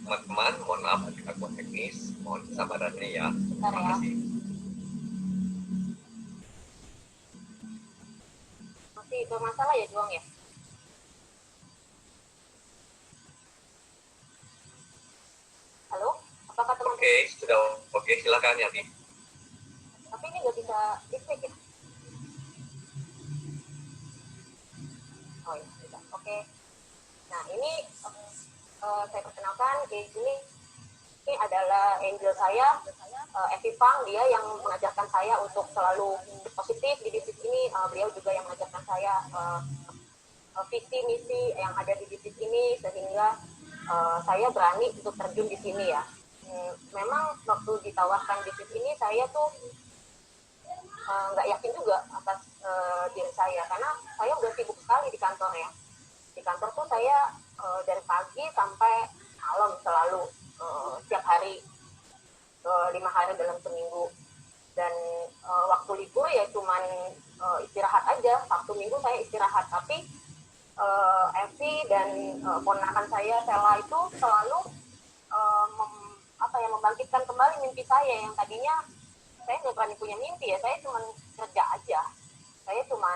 Teman-teman, mohon maaf ada gangguan teknis, mohon kesabarannya ya. Bentar Terima ya. kasih. Masih bermasalah ya Juang ya? Halo? Apakah teman-teman? Oke, sudah oke, silakan Yanti. Tapi ini nggak bisa diklik ya? Oh ya, bisa. Oke. Nah ini saya perkenalkan, ini adalah angel saya, Evi Pang. Dia yang mengajarkan saya untuk selalu positif di bisnis ini. Beliau juga yang mengajarkan saya visi misi yang ada di bisnis ini, sehingga saya berani untuk terjun di sini ya. Memang waktu ditawarkan bisnis ini saya tuh nggak yakin juga atas diri saya, karena saya udah sibuk sekali di kantor ya. Di kantor tuh saya dari pagi sampai malam selalu, setiap hari, 5 hari dalam seminggu. Dan waktu libur ya cuman istirahat aja. Sabtu Minggu saya istirahat, tapi Evi dan ponakan saya Sela itu selalu membangkitkan kembali mimpi saya yang tadinya saya nggak berani punya mimpi ya. Saya cuma kerja aja, saya cuma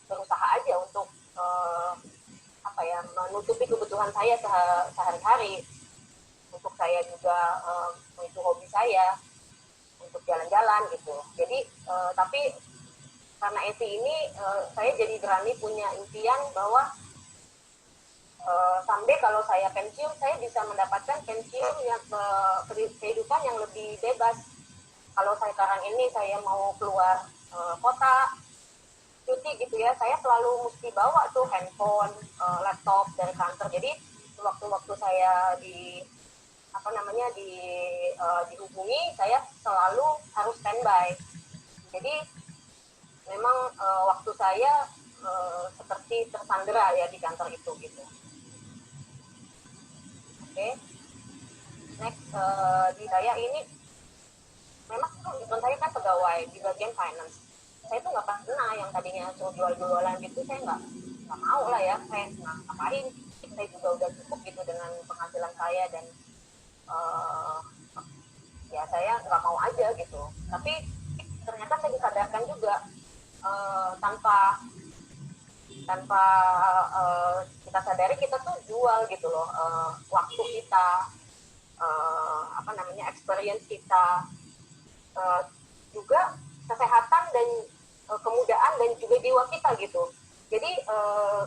berusaha aja untuk menutupi kebutuhan saya sehari-hari. Untuk saya juga itu hobi saya, untuk jalan-jalan gitu. Jadi tapi karena Evi ini saya jadi berani punya impian bahwa someday kalau saya pensiun, saya bisa mendapatkan pensiun yang kehidupan yang lebih bebas. Kalau saya sekarang ini saya mau keluar kota cuti gitu ya, saya selalu mesti bawa tuh handphone, laptop dari kantor. Jadi waktu-waktu saya dihubungi, saya selalu harus standby. Jadi memang waktu saya seperti tersandera ya di kantor itu gitu. Oke. Next, di saya ini memang teman saya kan pegawai di bagian finance. Saya tuh nggak pernah yang tadinya suruh jual-jualan gitu, saya nggak mau lah ya. Saya ngapain? Saya juga udah cukup gitu dengan penghasilan saya, dan ya saya nggak mau aja gitu. Tapi ternyata saya disadarkan juga tanpa kita sadari kita tuh jual gitu loh, waktu kita, experience kita, juga kesehatan dan kemudahan dan juga jiwa kita gitu. Jadi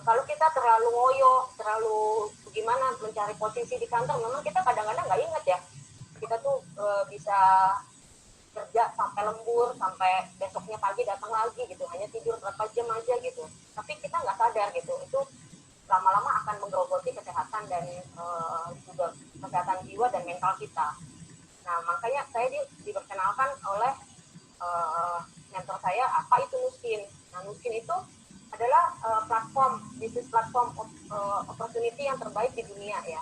kalau kita terlalu ngoyo, terlalu gimana mencari posisi di kantor, memang kita kadang-kadang nggak ingat ya, kita tuh bisa kerja sampai lembur, sampai besoknya pagi datang lagi gitu, hanya tidur berapa jam aja gitu. Tapi kita nggak sadar gitu, itu lama-lama akan menggerogoti kesehatan dan juga kesehatan jiwa dan mental kita. Nah, makanya saya diperkenalkan oleh mentor saya, apa itu Nuskin. Nah, Nuskin itu adalah bisnis platform opportunity yang terbaik di dunia ya.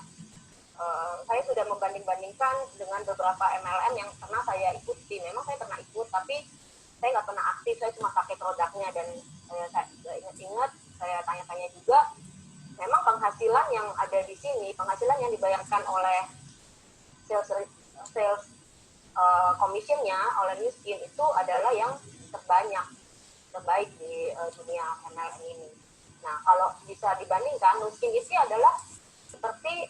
Saya sudah membanding-bandingkan dengan beberapa MLM yang pernah saya ikuti. Memang saya pernah ikut, tapi saya nggak pernah aktif, saya cuma pakai produknya. Dan saya ingat-ingat, saya tanya-tanya juga, memang penghasilan yang ada di sini, penghasilan yang dibayarkan oleh sales commissionnya oleh Nuskin itu adalah yang terbaik di dunia MLM ini. Nah, kalau bisa dibandingkan, Nuskin itu adalah seperti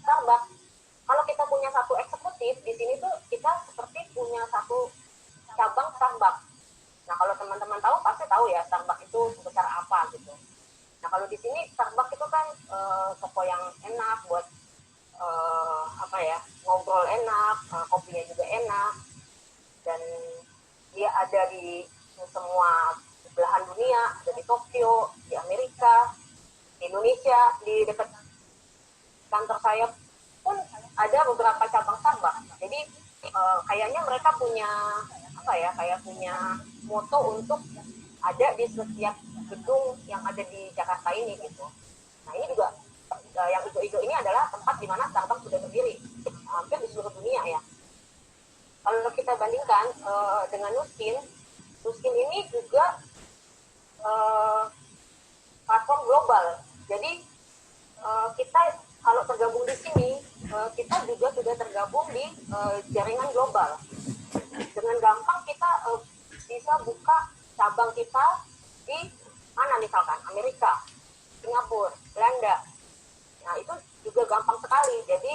Starbucks. Kalau kita punya satu eksekutif di sini tuh kita seperti punya satu cabang Starbucks. Nah, kalau teman-teman tahu pasti tahu ya Starbucks itu sebesar apa gitu. Nah, kalau di sini Starbucks itu kan toko yang enak buat ngobrol enak, kopinya juga enak, dan dia ada di semua belahan dunia, ada di Tokyo, di Amerika, di Indonesia, di dekat kantor saya pun ada beberapa cabang Starbucks. Jadi kayaknya mereka punya punya moto untuk ada di setiap gedung yang ada di Jakarta ini gitu. Nah, ini juga yang Igo-Igo ini adalah tempat di mana Starbucks sudah berdiri hampir di seluruh dunia ya. Kalau kita bandingkan dengan Nuskin ini juga platform global. Jadi kita kalau tergabung di sini, kita juga sudah tergabung di jaringan global. Dengan gampang kita bisa buka cabang kita di mana, misalkan Amerika, Singapura, Belanda. Nah, itu juga gampang sekali. Jadi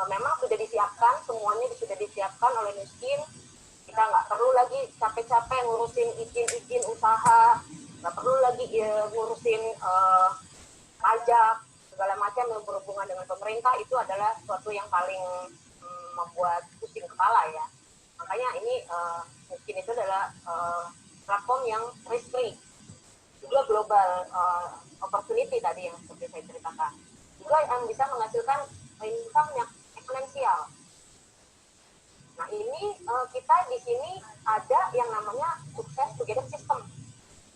memang sudah disiapkan, semuanya sudah disiapkan oleh Nuskin. Kita nggak perlu lagi capek-capek ngurusin izin usaha, nggak perlu lagi ngurusin pajak, segala macam yang berhubungan dengan pemerintah. Itu adalah sesuatu yang paling membuat pusing kepala ya. Makanya ini mungkin itu adalah platform yang risk-free, juga global opportunity tadi yang seperti saya ceritakan, juga yang bisa menghasilkan income yang eksponensial. Nah ini kita di sini ada yang namanya sukses together system.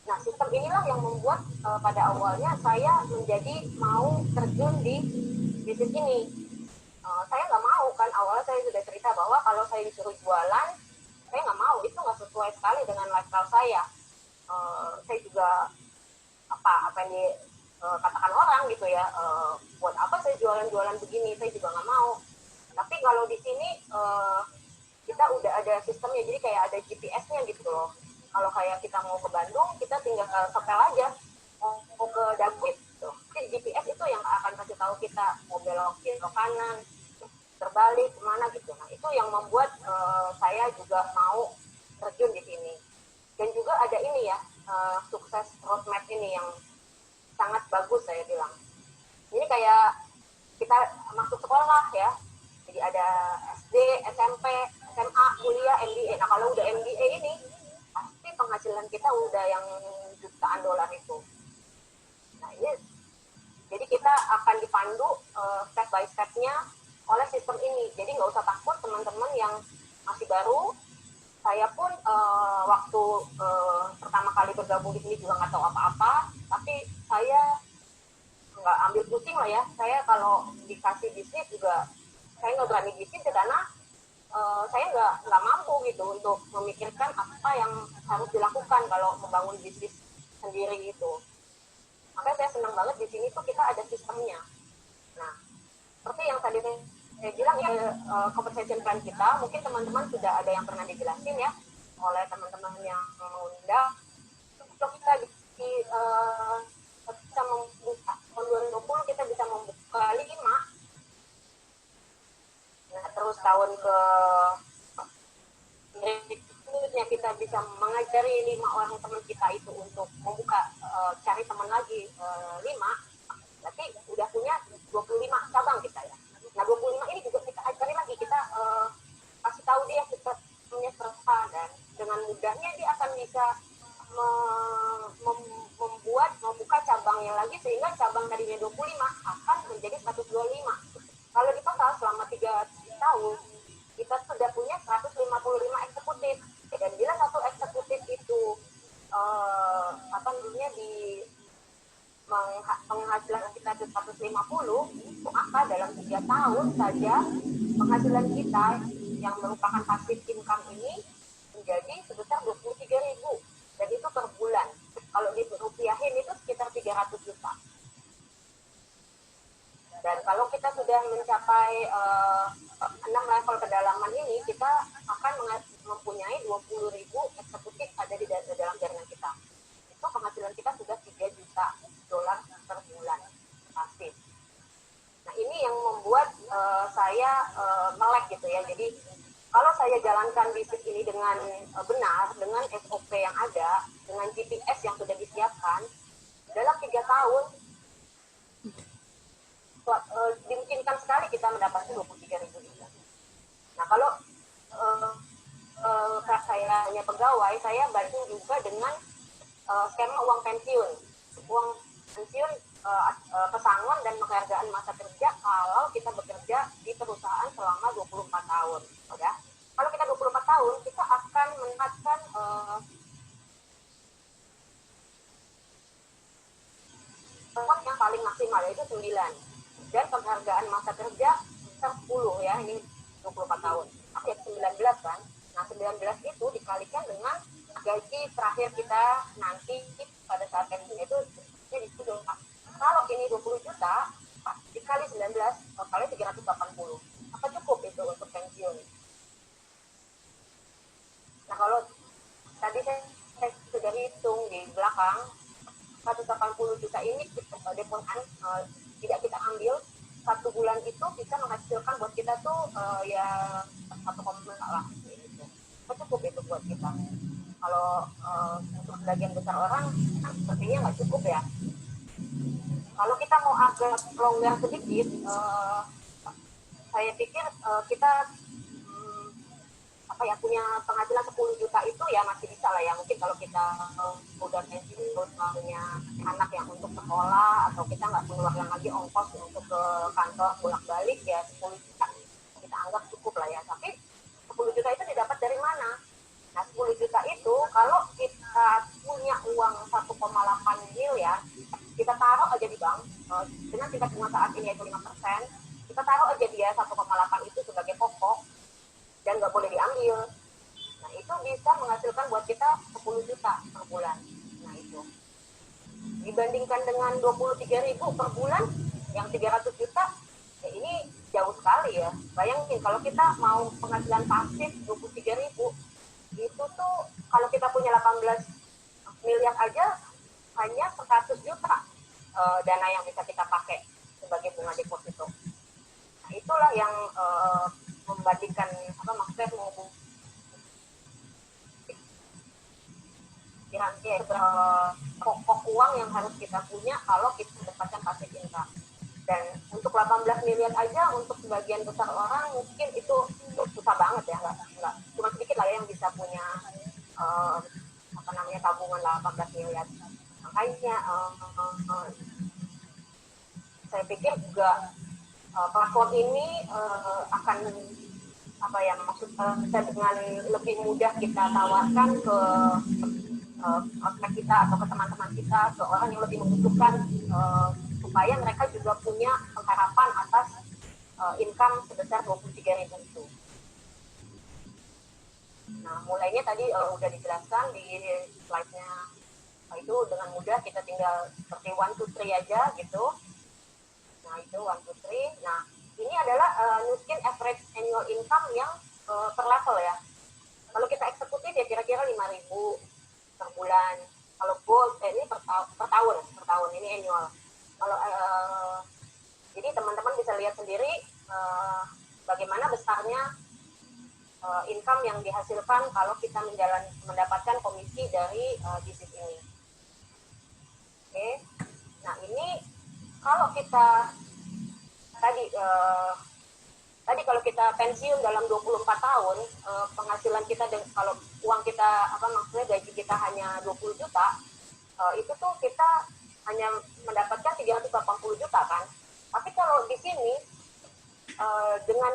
Nah sistem inilah yang membuat pada awalnya saya menjadi mau terjun di bisnis ini. Saya nggak mau kan, awalnya saya sudah cerita bahwa kalau saya disuruh jualan, saya nggak mau, itu nggak sesuai sekali dengan lifestyle saya. Saya juga apa yang dikatakan orang gitu ya, buat apa saya jualan-jualan begini, saya juga nggak mau. Tapi kalau di sini kita udah ada sistemnya, jadi kayak ada GPS-nya gitu loh. Kalau kayak kita mau ke Bandung, kita tinggal setel aja mau ke Daguit gitu. Jadi GPS itu yang akan kasih tahu kita mau belok kiri ke kanan, terbalik kemana gitu. Nah itu yang membuat saya juga mau terjun di sini. Dan juga ada ini ya, sukses roadmap ini yang sangat bagus saya bilang. Ini kayak kita masuk sekolah ya, jadi ada SD, SMP, SMA, kuliah, MBA. Nah kalau udah MBA ini pasti penghasilan kita udah yang jutaan dolar itu. Nah ini jadi kita akan dipandu step by stepnya oleh sistem ini. Jadi nggak usah takut teman-teman yang masih baru. Saya pun waktu pertama kali bergabung di sini juga nggak tahu apa-apa, tapi saya nggak ambil pusing lah ya. Saya kalau dikasih bisnis juga saya nggak berani bisnis karena saya nggak mampu gitu untuk memikirkan apa yang harus dilakukan kalau membangun bisnis sendiri gitu. Makanya saya senang banget di sini tuh kita ada sistemnya. Nah, seperti yang tadi saya bilang ya, compensation plan kita, mungkin teman-teman sudah ada yang pernah dijelasin ya oleh teman-teman yang mengundang. Kalau kita bisa membuka tahun 2020 kita bisa membuka 5. Nah, terus tahun ke berikutnya kita bisa mengajari 5 orang teman kita itu untuk membuka cari teman lagi 5. Berarti udah punya 25 cabang kita ya. Nah 25 ini juga kita ajari lagi, kita kasih tahu dia kita punya serta, dan dengan mudahnya dia akan bisa membuka cabangnya lagi sehingga cabang tadinya 25 akan menjadi 125. Kalau di total selama 3 tahun kita sudah punya 155 eksekutif, dan bila satu eksekutif itu di penghasilan kita itu 150, maka dalam 3 tahun saja penghasilan kita yang merupakan passive income ini menjadi sebesar 23.000, dan itu per bulan. Kalau dirupiahin itu sekitar 300 juta. Dan kalau kita sudah mencapai 6 level kedalaman ini, kita akan mempunyai 20.000 eksekutif ada di dalam jaringan kita. Itu penghasilan kita sudah 3 juta dolar per bulan pasif. Nah ini yang membuat saya melek gitu ya. Jadi kalau saya jalankan bisnis ini dengan benar, dengan SOP yang ada, dengan GPS yang sudah disiapkan, dalam 3 tahun dimungkinkan sekali kita mendapatkan 23.000 juga. Nah kalau saya hanya pegawai, saya banding juga dengan skema uang pensiun. Uang pensiun, pesangon dan penghargaan masa kerja kalau kita bekerja di perusahaan selama 24 tahun. Ya. Kalau kita 24 tahun, kita akan mendapatkan yang paling maksimal, yaitu 9. Dan penghargaan masa kerja 10 ya, ini 24 tahun. Tapi 19 kan. Nah 19 itu dikalikan dengan gaji terakhir kita nanti pada saat pensiun itu jadi 10. Kalau ini 20 juta dikali 19 kali 380. Apa cukup itu untuk pensiun? Nah kalau tadi saya sudah hitung di belakang, 180 juta ini deposan tidak kita ambil, 1 bulan itu bisa menghasilkan buat kita tuh ya 1,5 lah gitu. Cukup itu buat kita. Kalau untuk sebagian besar orang sepertinya nggak cukup ya. Kalau kita mau agak longgar sedikit, saya pikir kita punya penghasilan 10 juta itu ya masih bisa lah ya. Mungkin kalau kita udah pensiun terus punya anak yang untuk sekolah, atau kita nggak mengeluarkan lagi ongkos untuk ke kantor bolak-balik, ya 10 juta kita anggap cukup lah ya. Tapi 10 juta 10 juta itu kalau kita punya uang 1,8 miliar, kita taruh aja di bank dengan tingkat bunga saat ini yaitu 5%, kita taruh aja dia 1,8 itu sebagai pokok dan nggak boleh diambil. Nah itu bisa menghasilkan buat kita 10 juta per bulan. Nah itu dibandingkan dengan 23.000 per bulan yang 300 juta, ya ini jauh sekali ya. Bayangin kalau kita mau penghasilan pasif 23.000, itu tuh kalau kita punya 18 miliar aja hanya 100 juta dana yang bisa kita pakai sebagai bunga deposito. Nah itulah yang membandingkan maksudnya pokok uang yang harus kita punya kalau kita mendapatkan passive income. Dan untuk 18 miliar aja untuk sebagian besar orang mungkin itu susah banget ya, nggak cuma sedikit lah yang bisa punya tabungan 18 miliar. Makanya saya pikir juga platform ini akan bisa dengan lebih mudah kita tawarkan ke prospek kita atau ke teman-teman kita, ke orang yang lebih membutuhkan, supaya mereka juga punya pengharapan atas income sebesar 23.000 itu. Nah, mulainya tadi udah dijelaskan di slide-nya. Itu dengan mudah kita tinggal seperti 1, 2, 3 aja gitu. Nah, itu 1, 2, 3. Nah, ini adalah Nuskin average annual income yang per level ya. Kalau kita eksekutif ya kira-kira 5.000 per bulan. Kalau gold ini per tahun ini annual. Kalau jadi teman-teman bisa lihat sendiri bagaimana besarnya income yang dihasilkan kalau kita mendapatkan komisi dari bisnis ini. Oke. Nah, ini kalau kita tadi kalau kita pensiun dalam 24 tahun, penghasilan kita kalau uang kita maksudnya gaji kita hanya 20 juta, itu tuh kita hanya mendapatkan 380 juta kan. Tapi kalau di sini dengan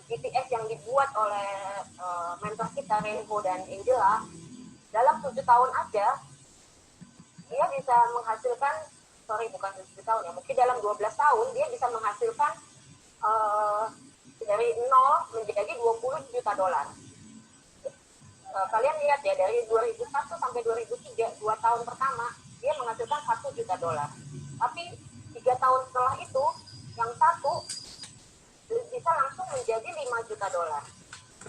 GTS yang dibuat oleh mentor kita Renho dan Angela, dalam 7 tahun aja dia bisa menghasilkan, bukan 7 tahun ya, mungkin dalam 12 tahun dia bisa menghasilkan dari 0 menjadi 20 juta dolar. Kalian lihat ya, dari 2001 sampai 2003, 2 tahun pertama dia menghasilkan 1 juta dolar. Tapi 3 tahun setelah itu, yang satu bisa langsung menjadi 5 juta dolar.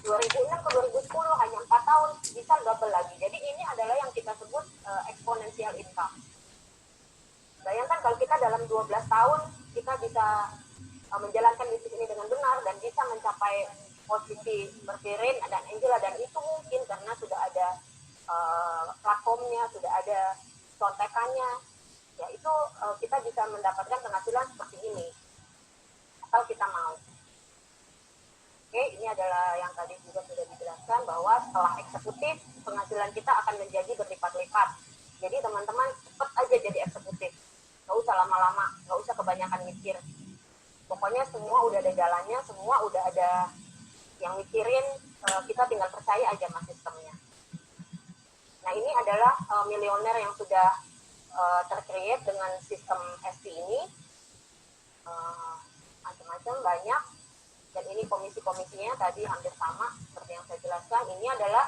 2006 ke 2010 hanya 4 tahun bisa double lagi. Jadi ini adalah yang kita sebut exponential income. Bayangkan kalau kita dalam 12 tahun kita bisa menjalankan bisnis ini dengan benar dan bisa mencapai posisi seperti Ren dan Angela, dan itu mungkin karena sudah ada platformnya, sudah ada contekannya, ya itu kita bisa mendapatkan penghasilan seperti ini asal kita mau. Oke, ini adalah yang tadi juga sudah dijelaskan bahwa setelah eksekutif penghasilan kita akan menjadi berlipat-lipat. Jadi teman-teman cepat aja jadi eksekutif, nggak usah lama-lama, nggak usah kebanyakan mikir. Pokoknya semua udah ada jalannya, semua udah ada yang mikirin, kita tinggal percaya aja sama sistemnya. Nah ini adalah milioner yang sudah tercreate dengan sistem ST ini, macam-macam banyak, dan ini komisi-komisinya tadi hampir sama seperti yang saya jelaskan. Ini adalah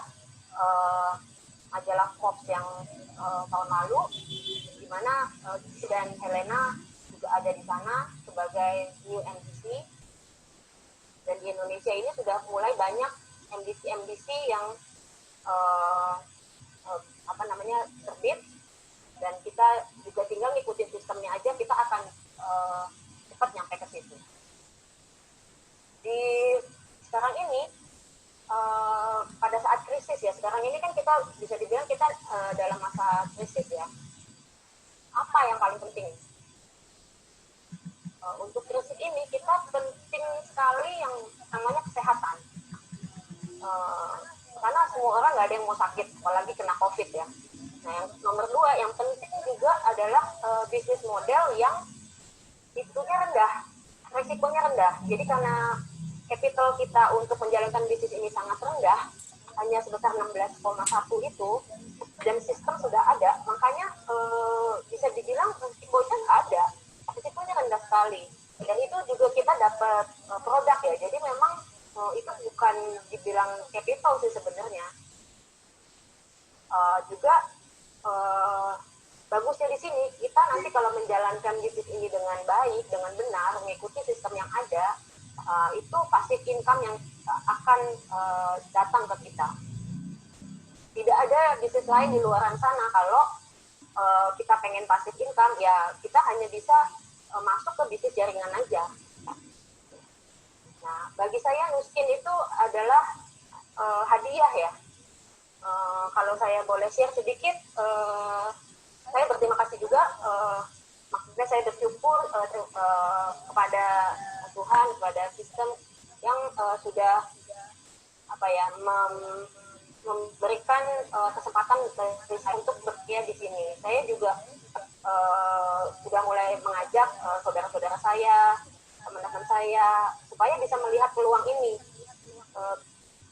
majalah Forbes yang tahun lalu, di mana dan Helena juga ada di sana sebagai new MDC. Dan di Indonesia ini sudah mulai banyak MDC yang terbit, dan kita juga tinggal ngikutin sistemnya aja, kita akan cepat nyampe ke situ. Di sekarang ini pada saat krisis ya, sekarang ini kan kita bisa dibilang kita dalam masa krisis ya. Apa yang paling penting? Untuk krisis ini kita penting sekali yang namanya kesehatan, karena semua orang nggak ada yang mau sakit, apalagi kena COVID ya. Nah, yang nomor 2 yang penting juga adalah bisnis model yang itunya rendah, resikonya rendah. Jadi karena capital kita untuk menjalankan bisnis ini sangat rendah, hanya sebesar 16,1 itu, dan sistem sudah ada, makanya bisa dibilang risikonya nggak ada, risikonya rendah sekali. Dan itu juga kita dapat produk ya, jadi memang itu bukan dibilang capital sih sebenarnya. Juga bagusnya di sini kita nanti kalau menjalankan bisnis ini dengan baik, dengan benar, mengikuti sistem yang ada, itu passive income yang akan datang ke kita. Tidak ada bisnis lain di luar sana kalau kita pengen passive income, ya kita hanya bisa masuk ke bisnis jaringan aja. Nah, bagi saya Nuskin itu adalah hadiah ya. Kalau saya boleh share sedikit, saya berterima kasih juga, maksudnya saya bersyukur kepada Tuhan, kepada sistem yang sudah memberikan kesempatan bagi saya untuk berkarya di sini. Saya juga sudah mulai mengajak saudara-saudara saya, teman-teman saya, supaya bisa melihat peluang ini.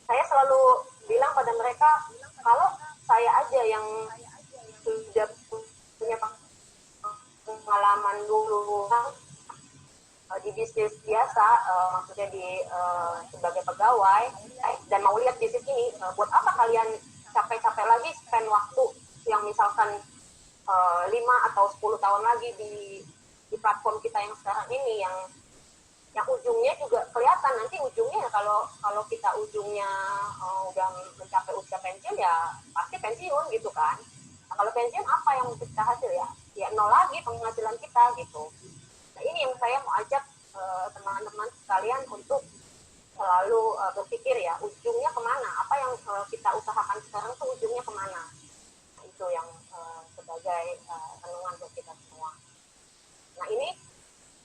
Saya selalu bilang pada mereka, kalau saya aja yang sudah punya pengalaman dulu di bisnis biasa, maksudnya sebagai pegawai, dan mau lihat bisnis ini, buat apa kalian capek-capek lagi spend waktu yang misalkan 5 atau 10 tahun lagi di platform kita yang sekarang ini, yang ujungnya juga kelihatan. Nanti ujungnya kalau kita ujungnya udah mencapai usia pensiun, ya pasti pensiun gitu kan. Nah, kalau pensiun apa yang kita hasil ya nol lagi penghasilan kita gitu. Nah, ini yang saya mau ajak teman-teman sekalian untuk selalu berpikir ya, ujungnya kemana, apa yang kita usahakan sekarang tuh ujungnya kemana. Nah, itu yang sebagai renungan untuk kita semua. Nah, ini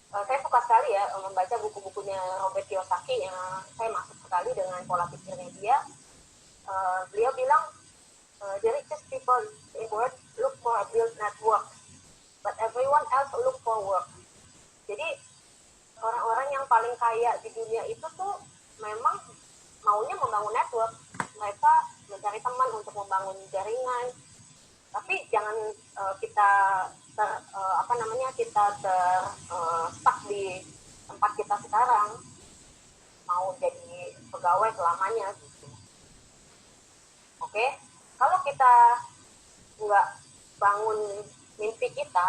saya suka sekali ya membaca buku-bukunya Robert Kiyosaki, yang saya masuk sekali dengan pola pikirnya dia. Beliau bilang, the richest people in the world look for a built network, but everyone else look for work. Jadi orang-orang yang paling kaya di dunia itu tuh memang maunya membangun network. Mereka mencari teman untuk membangun jaringan. Tapi jangan kita stuck di tempat kita sekarang, mau jadi pegawai selamanya gitu. Oke, kalau kita nggak bangun mimpi kita,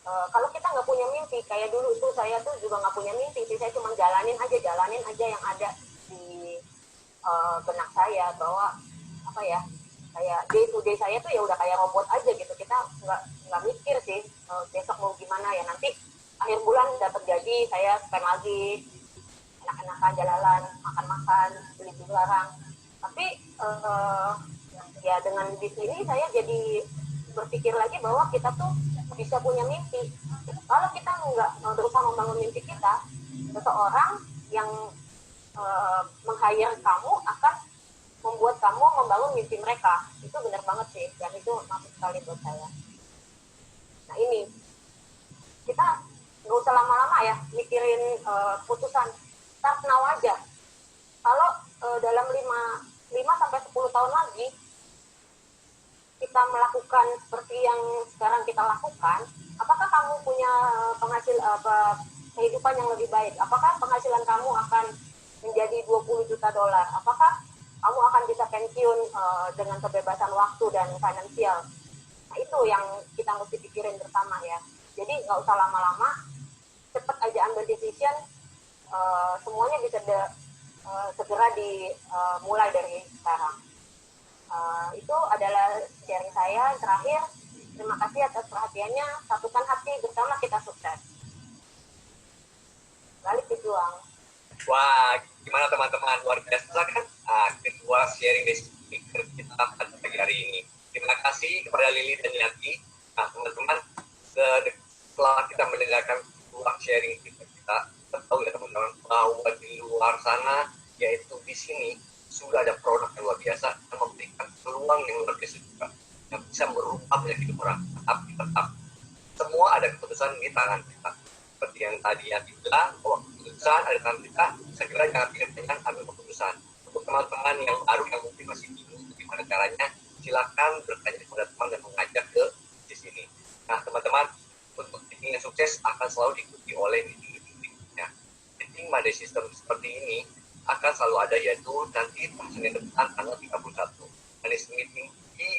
kalau kita nggak punya mimpi, kayak dulu itu saya tuh juga nggak punya mimpi sih, saya cuma jalanin aja yang ada di benak saya, bahwa kayak day to day saya tuh ya udah kayak robot aja gitu. Kita nggak mikir sih besok mau gimana ya, nanti akhir bulan dapat gaji saya spend lagi, enak-enakan jalan, makan-makan, beli barang. Tapi ya dengan bisnis ini saya jadi berpikir lagi bahwa kita tuh bisa punya mimpi. Kalau kita nggak berusaha membangun mimpi kita, seseorang yang meng-hire kamu akan membuat kamu membangun mimpi mereka. Itu benar banget sih, dan itu masuk sekali buat saya. Nah, ini kita nggak usah lama-lama ya mikirin keputusan, start now aja. Kalau dalam 5-10 tahun lagi kita melakukan seperti yang sekarang kita lakukan, apakah kamu punya kehidupan yang lebih baik? Apakah penghasilan kamu akan menjadi $20 juta? Apakah kamu akan bisa pensiun dengan kebebasan waktu dan finansial? Nah, itu yang kita mesti pikirin bersama ya. Jadi nggak usah lama-lama, cepet aja ambil decision, semuanya bisa segera dimulai dari sekarang. Itu adalah sharing saya. Terakhir, terima kasih atas perhatiannya. Satukan hati, bersama kita sukses. Balik berjuang. Wah, gimana teman-teman, luar biasa kan? Kedua sharing di speaker kita pada pagi hari ini. Terima kasih kepada Lili dan Yati. Nah, teman-teman, setelah kita mendengarkan dua sharing kita tahu ya teman-teman, bahwa di luar sana, yaitu di sini, sudah ada produk yang luar biasa yang memberikan peluang yang luar biasa juga, yang bisa merubah hidup orang. Tapi tetap semua ada keputusan di tangan kita. Seperti yang tadi yang bilang, bahwa keputusan ada di tangan kita, segera jangan pikir dengan ambil keputusan. Untuk Untuk teman-teman yang baru yang mungkin masih bingung gimana caranya, silakan bertanya kepada teman dan mengajak ke di sini. Nah, teman-teman, untuk meeting yang sukses akan selalu diikuti oleh meeting-meeting berikutnya. Meeting Monday System seperti ini akan selalu ada, yaitu nanti Senin depan tanggal 31. Monday meeting di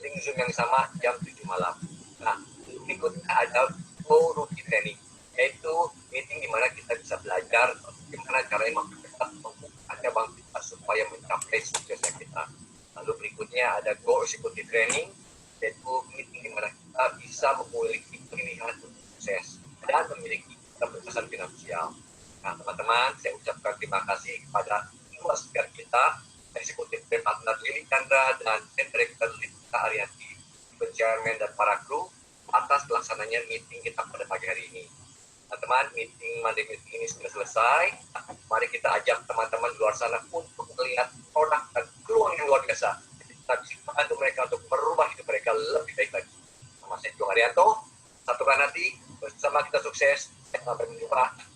link Zoom yang sama jam 7 malam. Nah, berikutnya ada Go Rookie Training, yaitu meeting di mana kita bisa belajar bagaimana caranya mempercepat pembukaannya bank kita supaya mencapai suksesnya kita. Lalu berikutnya ada Go Executive Training, yaitu meeting di mana kita bisa memiliki pilihan untuk sukses dan memiliki kebebasan finansial. Nah, teman-teman, saya ucapkan terima kasih kepada dua speaker kita, Eksekutif Partner Lili Chandra dan Director Lita Arianti, Chairman dan para kru, atas pelaksananya meeting kita pada pagi hari ini. Teman-teman, meeting Monday meeting ini sudah selesai. Mari kita ajak teman-teman di luar sana untuk melihat produk dan peluang yang luar biasa. Kita bisa membantu mereka untuk merubah hidup mereka lebih baik lagi. Nama saya Jung Arianto. Satukan hati, bersama kita sukses. Sampai jumpa.